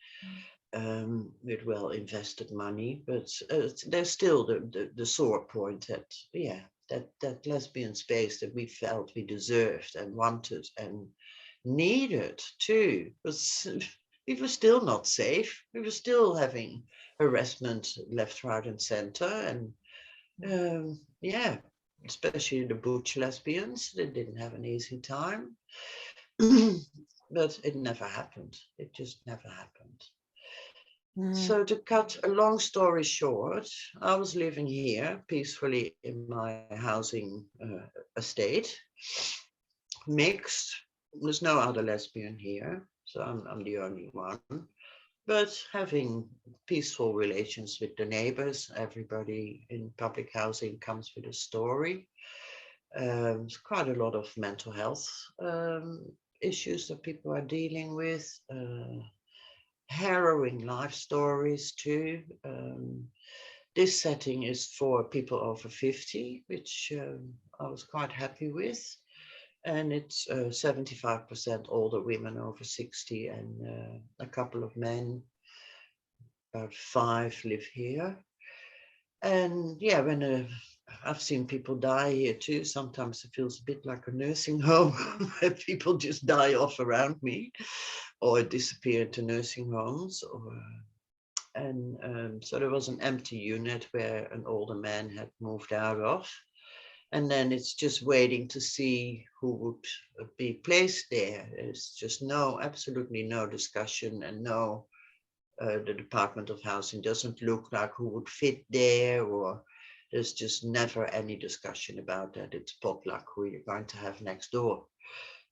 with well invested money. But there's still the sore point that lesbian space that we felt we deserved and wanted and needed too, was we were still not safe. We were still having harassment left, right, and center, and especially the butch lesbians. They didn't have an easy time. But it never happened. It just never happened. So to cut a long story short, I was living here peacefully in my housing estate, mixed. There's no other lesbian here, so I'm the only one. But having peaceful relations with the neighbors. Everybody in public housing comes with a story. There's quite a lot of mental health issues that people are dealing with. Harrowing life stories too. This setting is for people over 50, which I was quite happy with. And it's 75% older women over 60 and a couple of men, about 5 live here. And yeah, when I've seen people die here too, sometimes it feels a bit like a nursing home where people just die off around me or disappear to nursing homes. So there was an empty unit where an older man had moved out of. And then it's just waiting to see who would be placed there. There's just absolutely no discussion, and the Department of Housing doesn't look like who would fit there, or there's just never any discussion about that. It's potluck who you're going to have next door.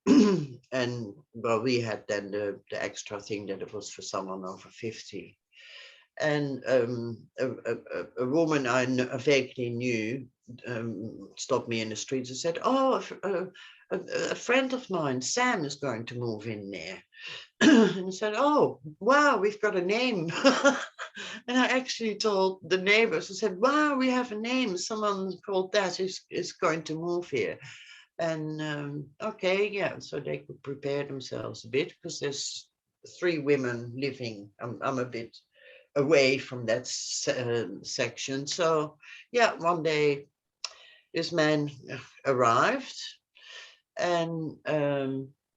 And well, we had then the extra thing that it was for someone over 50. And a woman I vaguely knew stopped me in the streets and said, "Oh, a friend of mine, Sam, is going to move in there." And I said, "Oh, wow, we've got a name." And I actually told the neighbors, I said, "Wow, we have a name. Someone called that is going to move here." And okay, yeah, so they could prepare themselves a bit, because there's 3 women living. I'm a bit away from that section. So yeah, one day this man arrived, and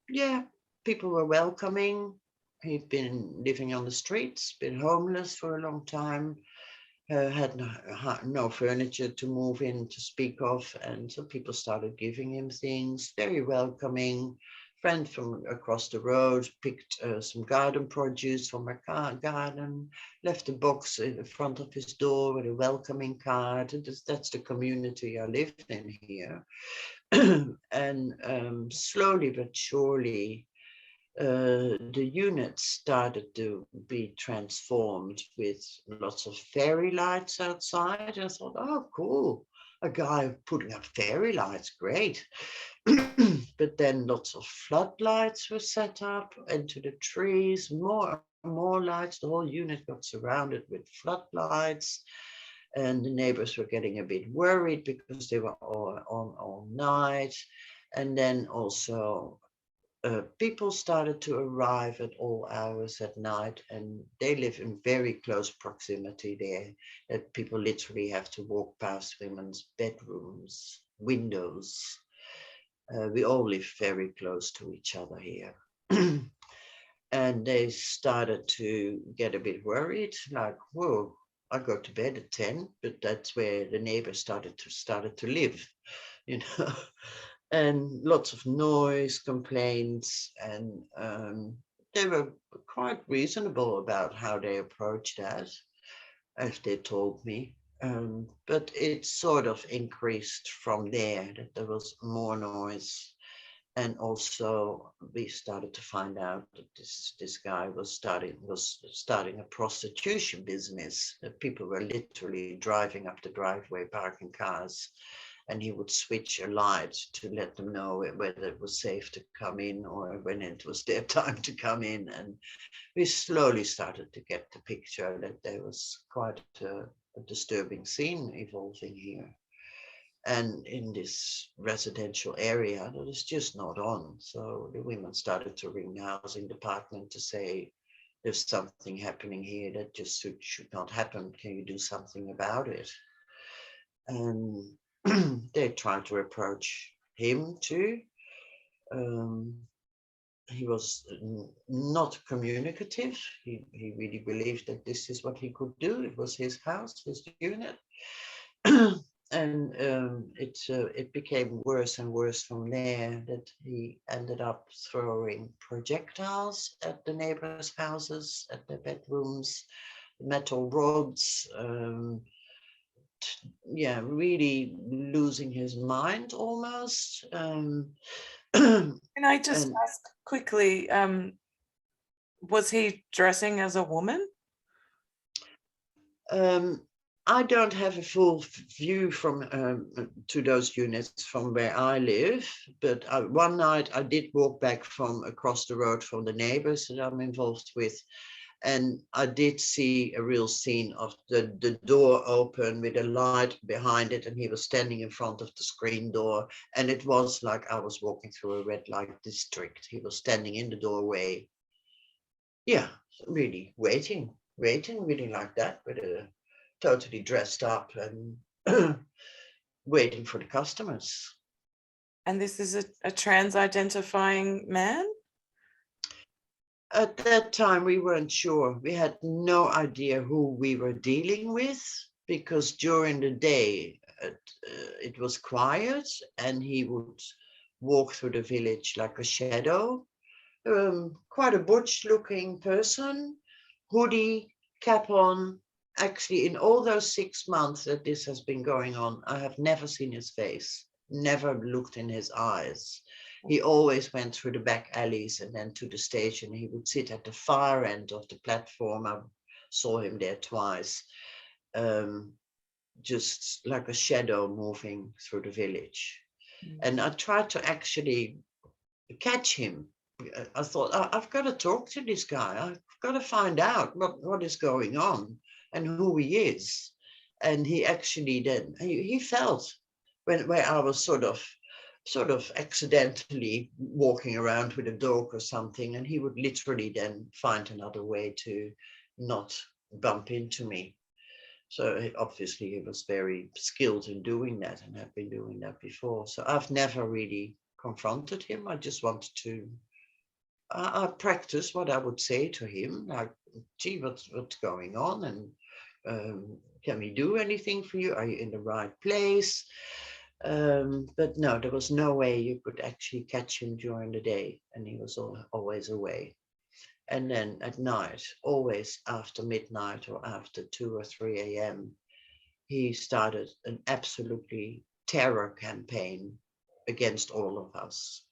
yeah, people were welcoming. He'd been living on the streets, been homeless for a long time, had no furniture to move in to speak of, and so people started giving him things, very welcoming. Friend from across the road picked some garden produce from our garden, left a box in the front of his door with a welcoming card. That's the community I live in here. And slowly but surely, the units started to be transformed with lots of fairy lights outside. I thought, oh, cool. A guy putting up fairy lights, great. But then lots of floodlights were set up into the trees, more and more lights. The whole unit got surrounded with floodlights. And the neighbors were getting a bit worried because they were all on all night. And then also people started to arrive at all hours at night, and they live in very close proximity there, that people literally have to walk past women's bedrooms, windows. We all live very close to each other here. And they started to get a bit worried, like, whoa, I go to bed at 10, but that's where the neighbors started to live, you know. And lots of noise, complaints, and they were quite reasonable about how they approached that, as they told me. But it sort of increased from there, that there was more noise. And also we started to find out that this guy was starting a prostitution business. That people were literally driving up the driveway, parking cars, and he would switch a light to let them know whether it was safe to come in or when it was their time to come in. And we slowly started to get the picture that there was quite a disturbing scene evolving here. And in this residential area, that is just not on. So the women started to ring the housing department to say, there's something happening here that just should not happen. Can you do something about it? And they tried to approach him too. He was not communicative. He really believed that this is what he could do. It was his house, his unit. And it became worse and worse from there, that he ended up throwing projectiles at the neighbors' houses, at their bedrooms, metal rods, yeah, really losing his mind almost. Can I just And ask quickly, was he dressing as a woman? I don't have a full view from to those units from where I live, but one night I did walk back from across the road from the neighbors that I'm involved with, And I did see a real scene of the door open with a light behind it, and he was standing in front of the screen door. And it was like I was walking through a red light district. He was standing in the doorway. Yeah, really waiting really like that, with a totally dressed up and waiting for the customers. And this is a trans identifying man? At that time, we weren't sure. We had no idea who we were dealing with, because during the day it was quiet, and he would walk through the village like a shadow. Quite a butch-looking person, hoodie, cap on. Actually, in all those 6 months that this has been going on, I have never seen his face, never looked in his eyes. He always went through the back alleys and then to the station. He would sit at the far end of the platform. I saw him there twice, just like a shadow moving through the village. And I tried to actually catch him. I thought, I've got to talk to this guy. I've got to find out what is going on and who he is. And he actually then, he felt where I was sort of accidentally walking around with a dog or something, and he would literally then find another way to not bump into me. So obviously he was very skilled in doing that and had been doing that before. So I've never really confronted him. I just wanted to I practice what I would say to him, like, gee, what's going on, and can we do anything for you? Are you in the right place? But no, there was no way you could actually catch him during the day, and he was always away. And then at night, always after midnight or after 2 or 3 a.m., he started an absolutely terror campaign against all of us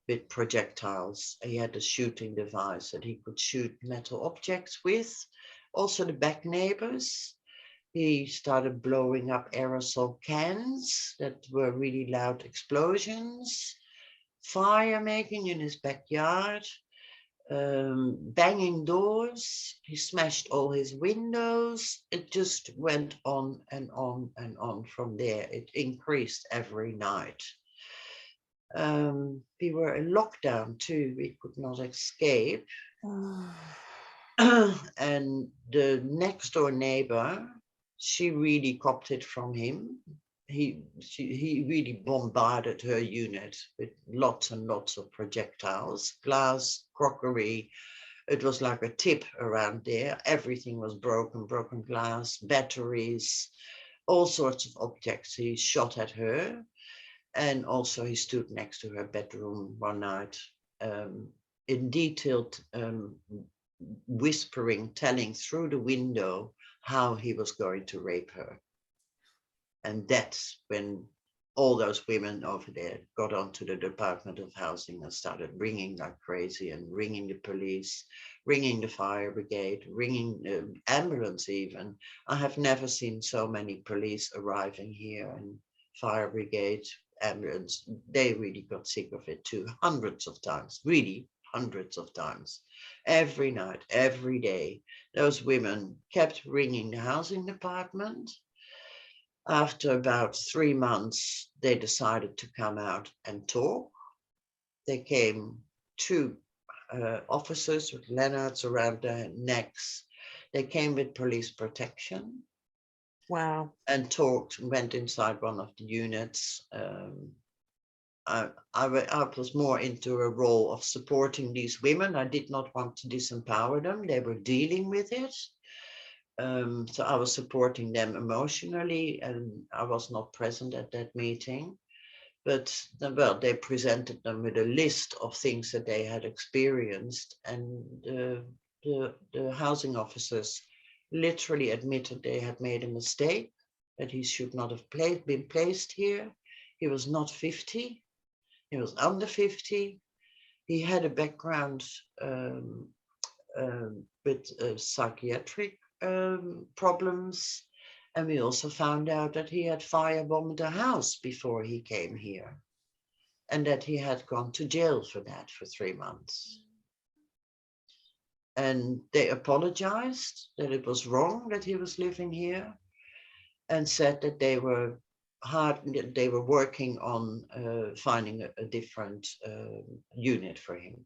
with projectiles. He had a shooting device that he could shoot metal objects with. Also the back neighbors. He started blowing up aerosol cans that were really loud explosions, fire making in his backyard, banging doors. He smashed all his windows. It just went on and on and on from there. It increased every night. We were in lockdown too. We could not escape. And the next door neighbor, she really copped it from him. He really bombarded her unit with lots and lots of projectiles, glass, crockery. It was like a tip around there. Everything was broken glass, batteries, all sorts of objects he shot at her. And also he stood next to her bedroom one night, in detailed whispering, telling through the window how he was going to rape her. And that's when all those women over there got onto the Department of Housing and started ringing like crazy, and ringing the police, ringing the fire brigade, ringing the ambulance even. I have never seen so many police arriving here, and fire brigade, ambulance. They really got sick of it too, hundreds of times, really hundreds of times. Every night, every day, those women kept ringing the housing department. After about 3 months, they decided to come out and talk. They came, 2 officers with lanyards around their necks. They came with police protection. Wow. And talked, went inside one of the units. I was more into a role of supporting these women. I did not want to disempower them. They were dealing with it. So I was supporting them emotionally, and I was not present at that meeting. But well, they presented them with a list of things that they had experienced, and the housing officers literally admitted they had made a mistake, that he should not have been placed here. He was not 50. He was under 50. He had a background with psychiatric problems. And we also found out that he had firebombed a house before he came here, and that he had gone to jail for that for 3 months. And they apologized that it was wrong that he was living here, and said that they were working on finding a different unit for him.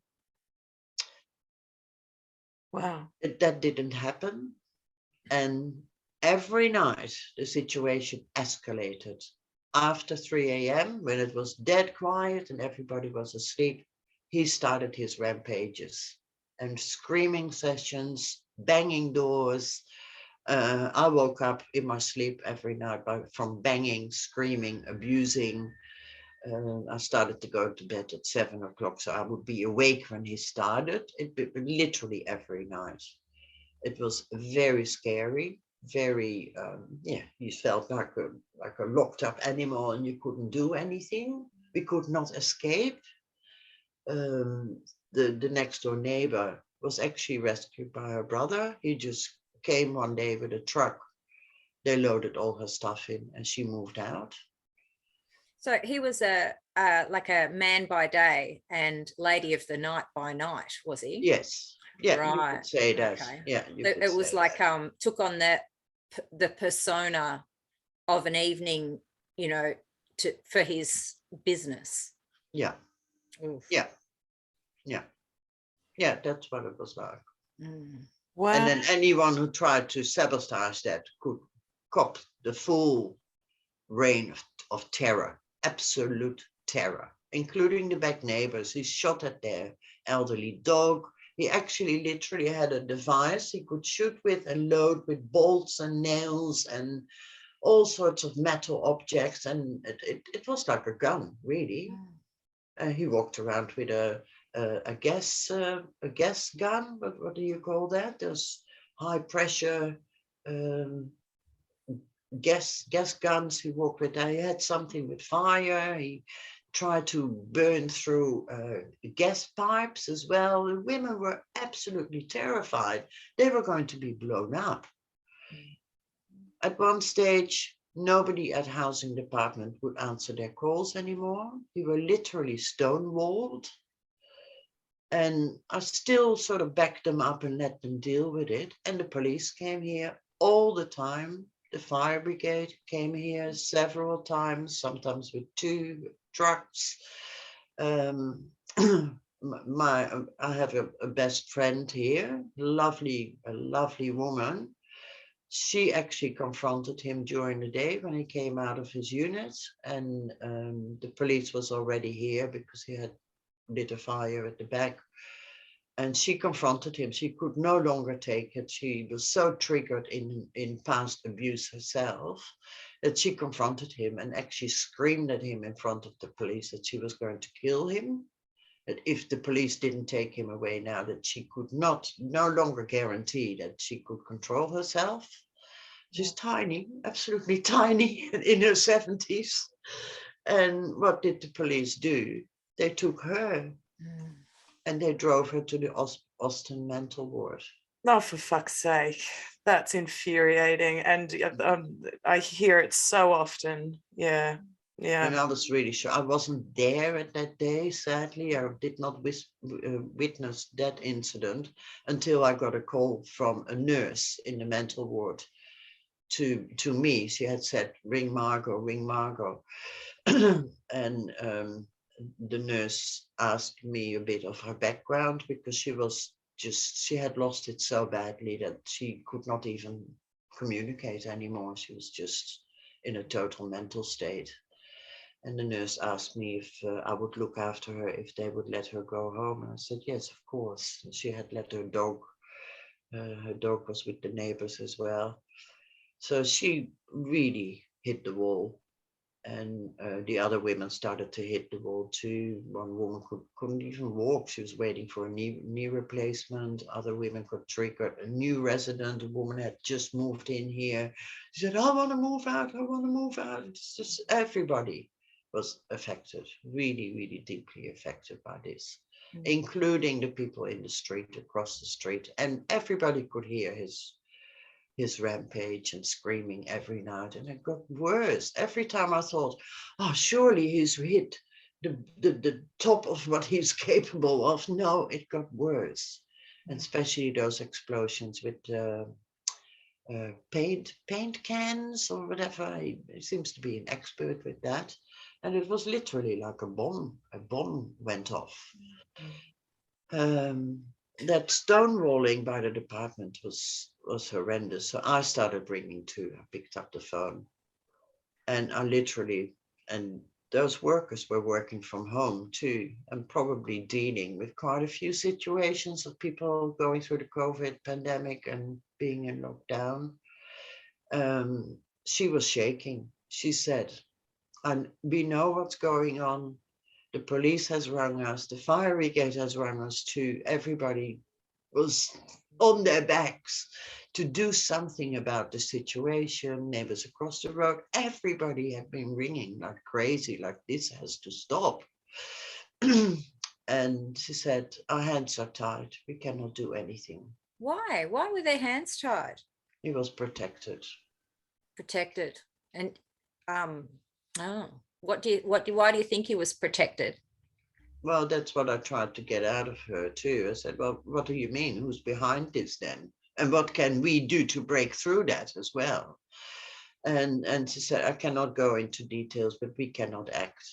Wow. That didn't happen. And every night the situation escalated. After 3 a.m., when it was dead quiet and everybody was asleep, he started his rampages and screaming sessions, banging doors. I woke up in my sleep every night from banging, screaming, abusing. I started to go to bed at 7 o'clock, so I would be awake when he started. It literally every night. It was very scary, very, you felt like a locked up animal and you couldn't do anything. We could not escape. The next door neighbor was actually rescued by her brother. He just came one day with a truck. They loaded all her stuff in and she moved out. So he was like a man by day and lady of the night by night, was he? Yes. Yeah, right. You could say that. Okay. Yeah, it was like that. Took on the persona of an evening, for his business. Yeah. Oof. Yeah. Yeah. Yeah, that's what it was like. Mm. Wow. And then anyone who tried to sabotage that could cop the full reign of terror, absolute terror, including the back neighbors. He shot at their elderly dog. He actually literally had a device he could shoot with and load with bolts and nails and all sorts of metal objects. And it was like a gun, really. He walked around with a gas gun. What do you call that? Those high pressure gas guns he walked with. He had something with fire. He tried to burn through gas pipes as well. The women were absolutely terrified. They were going to be blown up. At one stage, nobody at housing department would answer their calls anymore. We were literally stonewalled. And I still sort of backed them up and let them deal with it. And the police came here all the time. The fire brigade came here several times, sometimes with 2 trucks. I have a best friend here, a lovely woman. She actually confronted him during the day when he came out of his unit, and the police was already here because he had lit a fire at the back. And she confronted him. She could no longer take it. She was so triggered in past abuse herself that she confronted him and actually screamed at him in front of the police that she was going to kill him. That if the police didn't take him away now, that she could no longer guarantee that she could control herself. She's tiny, absolutely tiny, in her 70s. And what did the police do? They took her. And they drove her to the Austin mental ward. Oh, for fuck's sake. That's infuriating. And I hear it so often. Yeah. Yeah. And I was really sure. I wasn't there at that day, sadly. I did not witness that incident until I got a call from a nurse in the mental ward to me. She had said, ring Margo, ring Margo. And the nurse asked me a bit of her background because she had lost it so badly that she could not even communicate anymore. She was just in a total mental state. And the nurse asked me if I would look after her, if they would let her go home. And I said, yes, of course. And she had let her dog was with the neighbors as well. So she really hit the wall. And the other women started to hit the wall too. One woman couldn't even walk. She was waiting for a knee replacement. Other women got triggered. A new resident, a woman had just moved in here. She said, I want to move out. I want to move out. It's just everybody was affected, really, really deeply affected by this, including the people in the street, across the street. And everybody could hear his rampage and screaming every night, and it got worse. Every time I thought, oh, surely he's hit the top of what he's capable of. No, it got worse. and especially those explosions with paint cans or whatever. He seems to be an expert with that. And it was literally like a bomb. A bomb went off. That stonewalling by the department was horrendous. So I started ringing too. I picked up the phone, and I literally, and those workers were working from home too, and probably dealing with quite a few situations of people going through the COVID pandemic and being in lockdown. She was shaking. She said, and we know what's going on. The police has rung us. The fire brigade has rung us too. Everybody was on their backs to do something about the situation. Neighbors across the road, everybody had been ringing like crazy, like this has to stop. And she said, our hands are tied. We cannot do anything. Why? Why were their hands tied? He was protected. Protected. And why do you think he was protected? Well, that's what I tried to get out of her too. I said, well, what do you mean? Who's behind this then? And what can we do to break through that as well? And she said, I cannot go into details, but we cannot act.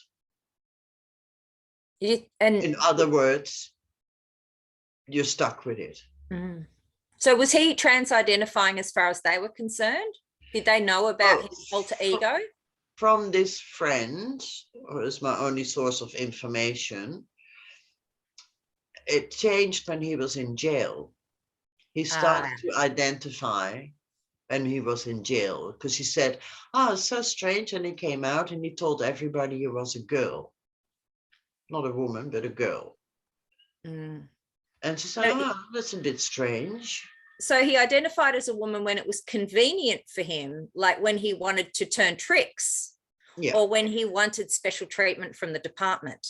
In other words, you're stuck with it. So was he trans-identifying as far as they were concerned? Did they know about his alter ego? From this friend, who is my only source of information, it changed when he was in jail. He started to identify when he was in jail, because he said, oh, it's so strange. And he came out and he told everybody he was a girl. Not a woman, but a girl. And she said, oh, that's a bit strange. So he identified as a woman when it was convenient for him, like when he wanted to turn tricks, or when he wanted special treatment from the department.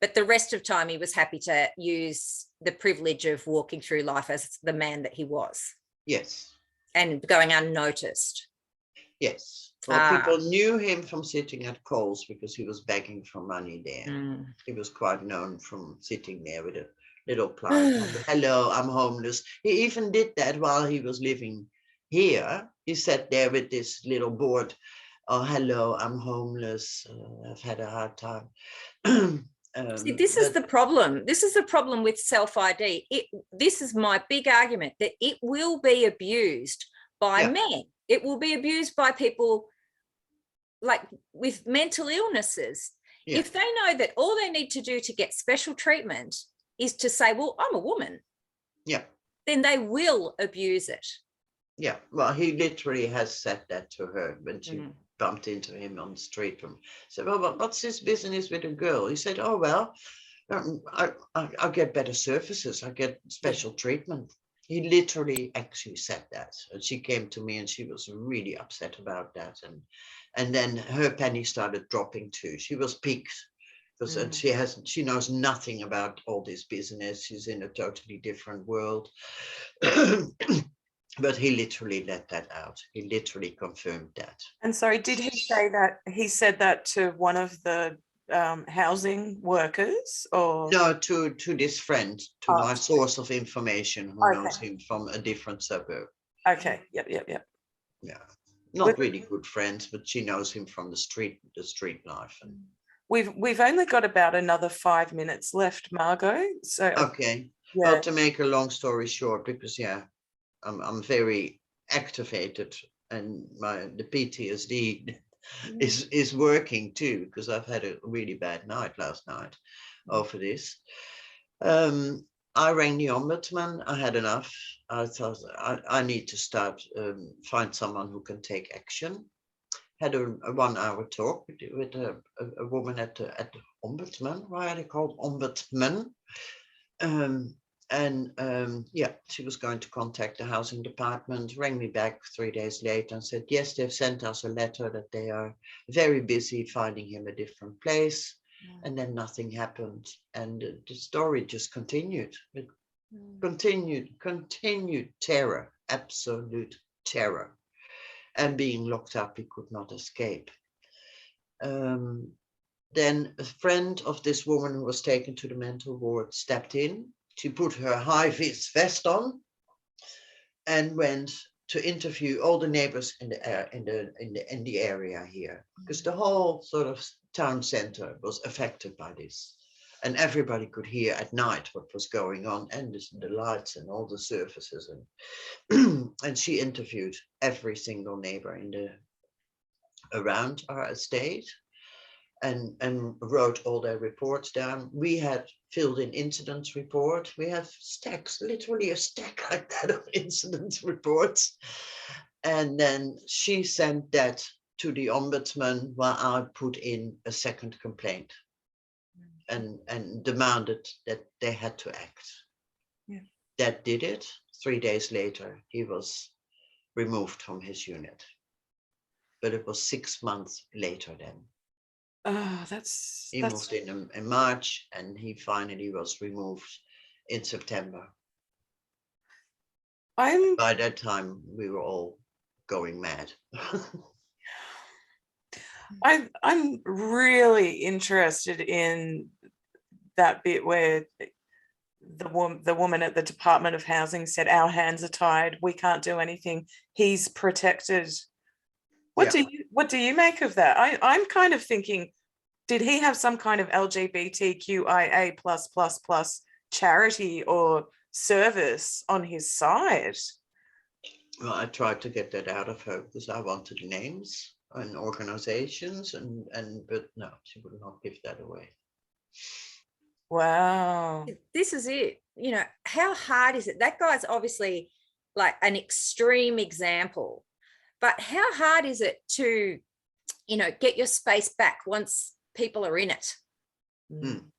But the rest of the time he was happy to use the privilege of walking through life as the man that he was. Yes. And going unnoticed. Yes. Well, people knew him from sitting at Coles because he was begging for money there. He was quite known from sitting there with a little plant. Hello, I'm homeless. He even did that while he was living here. He sat there with this little board. Oh, hello, I'm homeless. I've had a hard time. See, this is the problem. This is the problem with self-ID. This is my big argument, that it will be abused by men. It will be abused by people like with mental illnesses. If they know that all they need to do to get special treatment is to say, well, I'm a woman. Then they will abuse it. Well, he literally has said that to her when she bumped into him on the street. Said, well, what's this business with a girl? He said, oh, well, I get better services. I get special treatment. He literally actually said that. And she came to me and she was really upset about that. And then her penny started dropping too. She was piqued because she knows nothing about all this business. She's in a totally different world. But he literally let that out. He literally confirmed that. And sorry, did he say that? He said that to one of the housing workers, or no, to this friend, to my source of information, who knows him from a different suburb. Okay. Yep. Yeah, not really good friends, but she knows him from the street life. And we've only got about another 5 minutes left, Margo. So okay. Well, to make a long story short, because I'm very activated, and the PTSD is working too, because I've had a really bad night last night over this. I rang the ombudsman. I had enough. I thought I need to start find someone who can take action. Had a 1 hour talk with a woman at the ombudsman. Why are they called ombudsman? She was going to contact the housing department, rang me back 3 days later and said, yes, they've sent us a letter that they are very busy finding him a different place. And then nothing happened. And the story just continued. It continued terror, absolute terror. And being locked up, he could not escape. Then a friend of this woman who was taken to the mental ward stepped in she put her high-vis vest on and went to interview all the neighbors in the area here, because the whole sort of town center was affected by this, and everybody could hear at night what was going on, and the lights and all the surfaces, and and she interviewed every single neighbor around our estate, and wrote all their reports down. We had filled in incident report. We have stacks, literally a stack like that of incident reports. And then she sent that to the ombudsman while I put in a second complaint and demanded that they had to act. Yeah. That did it. 3 days later, he was removed from his unit. But it was 6 months later then. Oh, He moved in March, and he finally was removed in September. By that time, we were all going mad. I'm really interested in that bit where the woman at the Department of Housing said, "Our hands are tied. We can't do anything. He's protected." What do you make of that? I'm kind of thinking, did he have some kind of LGBTQIA plus charity or service on his side? Well, I tried to get that out of her because I wanted names and organizations, but no, she would not give that away. Wow. This is it. You know, how hard is it? That guy's obviously like an extreme example, but how hard is it to, you know, get your space back once people are in it? Mm.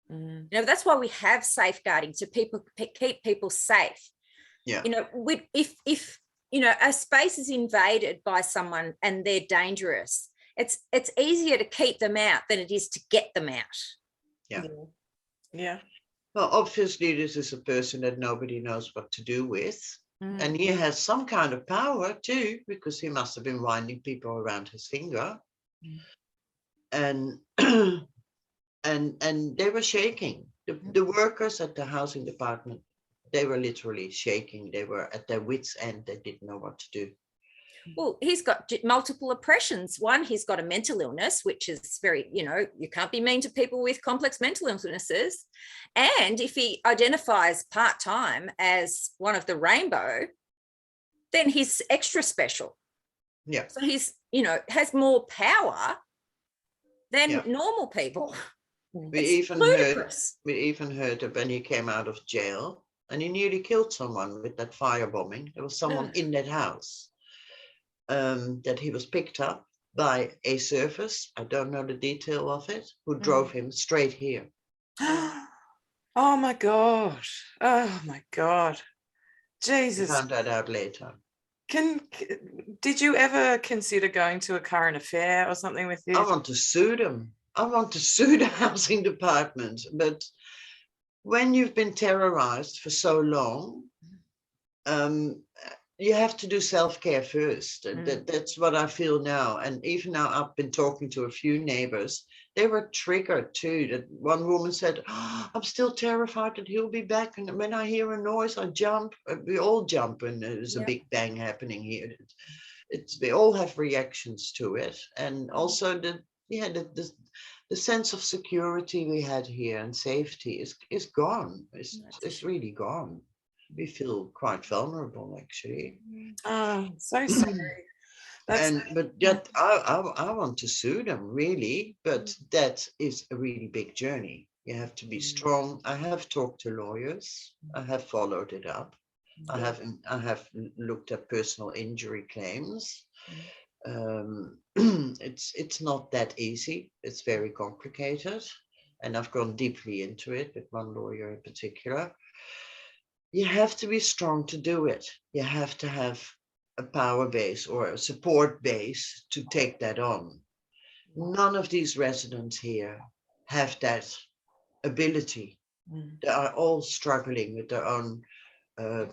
You know, that's why we have safeguarding, to keep people safe. Yeah. You know, if you know, a space is invaded by someone and they're dangerous, it's easier to keep them out than it is to get them out. Yeah. Yeah. Well, obviously, this is a person that nobody knows what to do with. And he has some kind of power too, because he must have been winding people around his finger. And and they were shaking. The workers at the housing department, they were literally shaking. They were at their wits' end. They didn't know what to do. Well, he's got multiple oppressions. One, he's got a mental illness, which is very, you know, you can't be mean to people with complex mental illnesses. And if he identifies part-time as one of the rainbow, then he's extra special. Yeah. So he's, you know, has more power than normal people. We even heard that when he came out of jail and he nearly killed someone with that firebombing. There was someone in that house. That he was picked up by a service, I don't know the detail of it, who drove him straight here. Oh my God. Oh my God. Jesus. I found that out later. Did you ever consider going to a current affair or something with this? I want to sue them. I want to sue the housing department. But when you've been terrorized for so long, you have to do self-care first. That's what I feel now. And even now, I've been talking to a few neighbors. They were triggered too. That one woman said, "Oh, I'm still terrified that he'll be back. And when I hear a noise, I jump." We all jump when there's a big bang happening here. We all have reactions to it. And also the sense of security we had here and safety is gone. It's really gone. We feel quite vulnerable, actually. Oh, so sorry. I want to sue them, really, but that is a really big journey. You have to be strong. I have talked to lawyers. I have followed it up. I have looked at personal injury claims. It's not that easy. It's very complicated, and I've gone deeply into it with one lawyer in particular. You have to be strong to do it. You have to have a power base or a support base to take that on. None of these residents here have that ability. They are all struggling with their own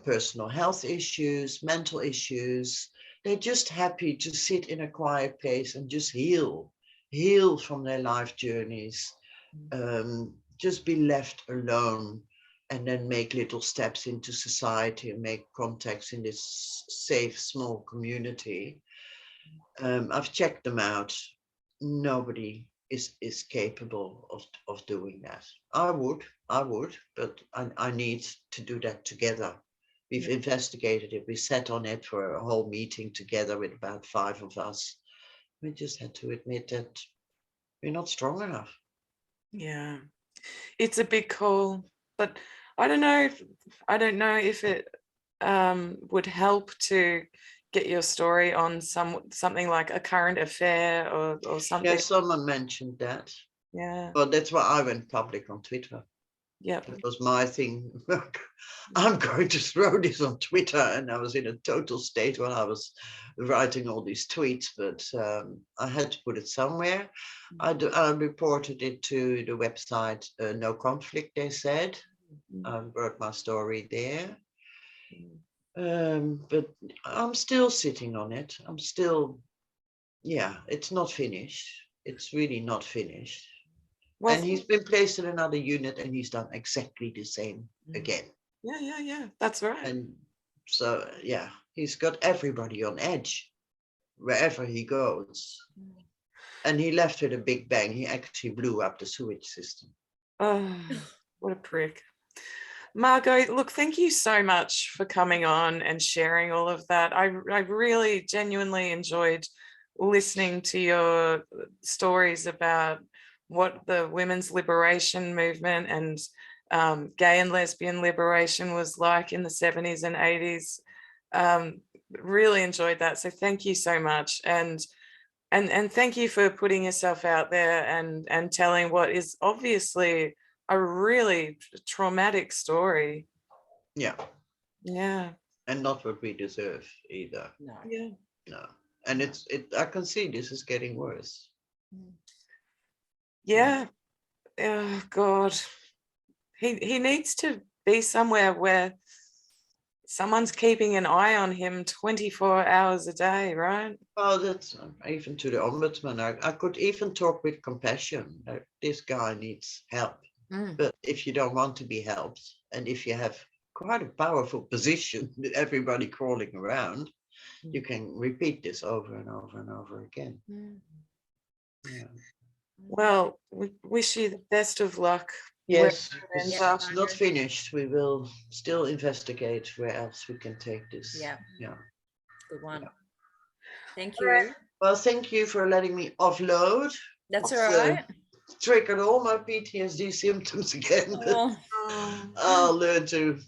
personal health issues, mental issues. They're just happy to sit in a quiet place and just heal from their life journeys, just be left alone. and then make little steps into society and make contacts in this safe, small community. I've checked them out. Nobody is capable of doing that. I would, but I need to do that together. We've investigated it. We sat on it for a whole meeting together with about 5 of us. We just had to admit that we're not strong enough. Yeah, it's a big call, but I don't know if it would help to get your story on something like a current affair or something. Yeah, someone mentioned that. Yeah. Well, that's why I went public on Twitter. Yeah. That was my thing. I'm going to throw this on Twitter, and I was in a total state while I was writing all these tweets, but I had to put it somewhere. I reported it to the website No Conflict, they said. I wrote my story there. But I'm still sitting on it. I'm still, it's not finished. It's really not finished. Well, and he's been placed in another unit and he's done exactly the same again. Yeah, that's right. And so, he's got everybody on edge wherever he goes. And he left with a big bang. He actually blew up the sewage system. Oh, what a prick. Margo, look, thank you so much for coming on and sharing all of that. I really genuinely enjoyed listening to your stories about what the women's liberation movement and gay and lesbian liberation was like in the 70s and 80s. Really enjoyed that. So thank you so much. And thank you for putting yourself out there and telling what is obviously a really traumatic story. Yeah. And not what we deserve either. No. And I can see this is getting worse. Yeah. Oh God. He needs to be somewhere where someone's keeping an eye on him 24 hours a day, right? Oh, that's even to the ombudsman. I could even talk with compassion. This guy needs help. But if you don't want to be helped, and if you have quite a powerful position with everybody crawling around, you can repeat this over and over and over again. Yeah. Well, we wish you the best of luck. Yes, it's not finished. We will still investigate where else we can take this. Yeah. Good one. Yeah. Thank you. Well, thank you for letting me offload. That's all right. Triggered all my PTSD symptoms again. Oh. I'll learn to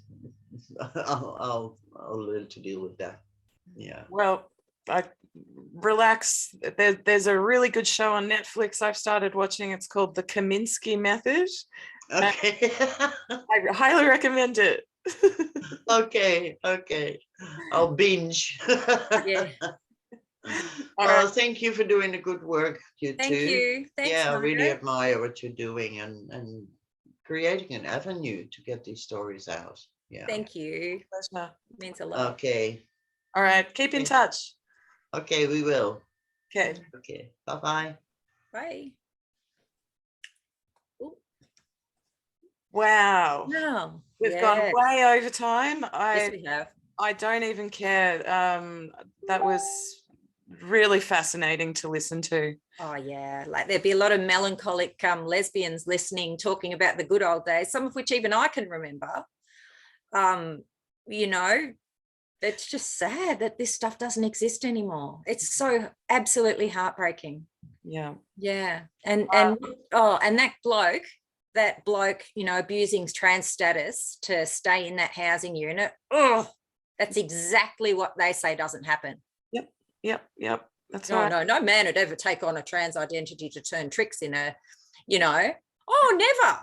deal with that. Yeah. Well, relax. There's a really good show on Netflix I've started watching. It's called The Kaminsky Method. Okay. I highly recommend it. Okay. I'll binge. Yeah. Well, thank you for doing the good work. Thank you. Thanks, I Margaret. really admire what you're doing and creating an avenue to get these stories out. Yeah. Thank you. Pleasure. It means a lot. Okay. All right. Keep in touch. Okay, we will. Okay. Okay. Bye-bye. Bye. Wow. Wow. We've gone way over time. Yes, we have. I don't even care. That was really fascinating to listen to. Oh yeah, like there'd be a lot of melancholic lesbians listening, talking about the good old days, some of which even I can remember. It's just sad that this stuff doesn't exist anymore. It's so absolutely heartbreaking. Yeah. And that bloke, abusing trans status to stay in that housing unit. Oh, that's exactly what they say doesn't happen. Yep. That's right. No man would ever take on a trans identity to turn tricks in a, oh, never.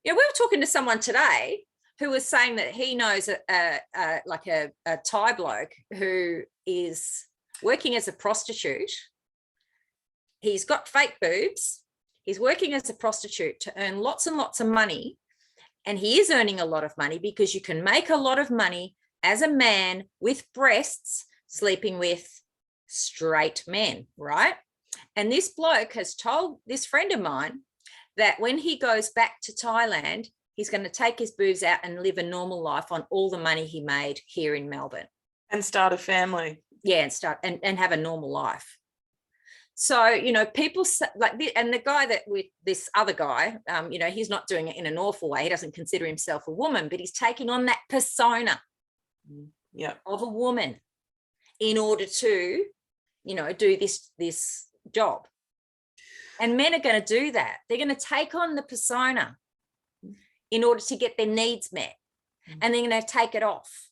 We were talking to someone today who was saying that he knows a Thai bloke who is working as a prostitute. He's got fake boobs. He's working as a prostitute to earn lots and lots of money. And he is earning a lot of money because you can make a lot of money as a man with breasts sleeping with straight men, right? And this bloke has told this friend of mine that when he goes back to Thailand, He's going to take his booze out and live a normal life on all the money he made here in Melbourne. And start a family. Yeah, and have a normal life. So, you know, people like this, and the guy that with this other guy, you know, he's not doing it in an awful way. He doesn't consider himself a woman, but he's taking on that persona of a woman in order to, you know, do this job. And men are going to do that. They're going to take on the persona in order to get their needs met, and they're going to take it off.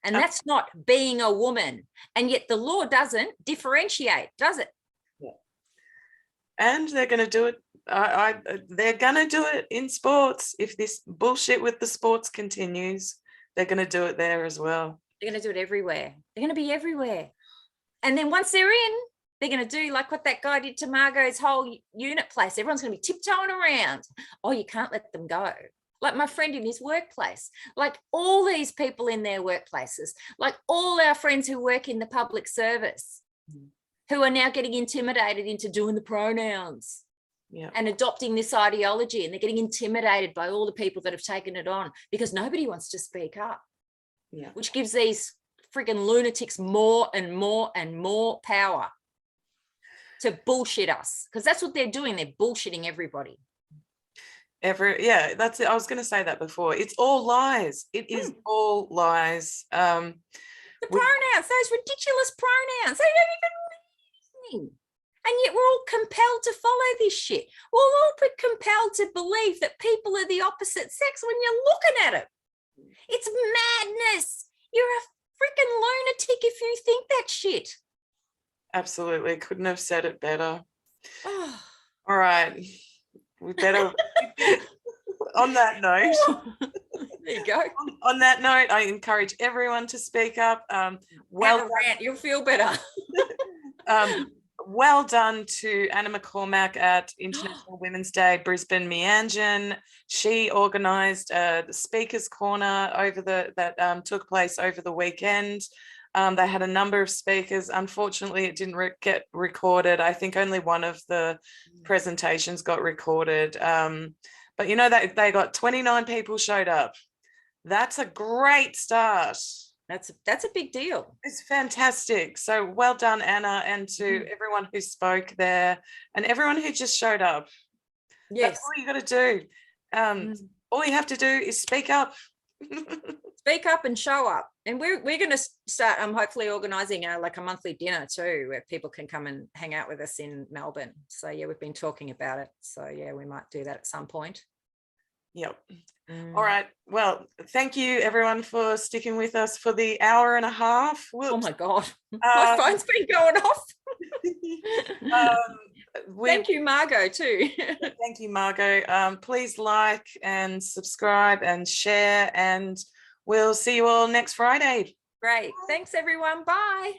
And that's not being a woman. And yet the law doesn't differentiate, does it? Yeah. And they're going to do it. They're going to do it in sports. If this bullshit with the sports continues, they're going to do it there as well. They're going to do it everywhere. They're going to be everywhere. And then once they're in, they're going to do like what that guy did to Margo's whole unit place. Everyone's going to be tiptoeing around. Oh, you can't let them go. Like my friend in his workplace, like all these people in their workplaces, like all our friends who work in the public service, who are now getting intimidated into doing the pronouns and adopting this ideology. And they're getting intimidated by all the people that have taken it on because nobody wants to speak up, which gives these friggin' lunatics more and more and more power to bullshit us, because that's what they're doing. They're bullshitting everybody. That's it. I was going to say that before. It's all lies. It is all lies. The pronouns, those ridiculous pronouns, they don't even mean anything. And yet we're all compelled to follow this shit. We're all compelled to believe that people are the opposite sex when you're looking at it. It's madness. You're a freaking lunatic if you think that shit. Absolutely. Couldn't have said it better. All right. We better, on that note. There you go. On that note, I encourage everyone to speak up. Well, rant, you'll feel better. Well done to Anna McCormack at International Women's Day, Brisbane, Meanjin. She organised the Speakers Corner that took place over the weekend. They had a number of speakers. Unfortunately, it didn't get recorded. I think only one of the presentations got recorded. But you know, they got 29 people showed up. That's a great start. That's a big deal. It's fantastic. So well done, Anna, and to everyone who spoke there and everyone who just showed up. Yes. That's all you got to do. All you have to do is speak up. Speak up and show up. And we're going to start hopefully organising like a monthly dinner too, where people can come and hang out with us in Melbourne. So yeah, we've been talking about it. So yeah, we might do that at some point. Yep. All right. Well, thank you everyone for sticking with us for the hour and a half. Whoops. Oh my God. My phone's been going off. Thank you, Margo, too. Thank you, Margo. Please like and subscribe and share, and we'll see you all next Friday. Great. Thanks, everyone. Bye.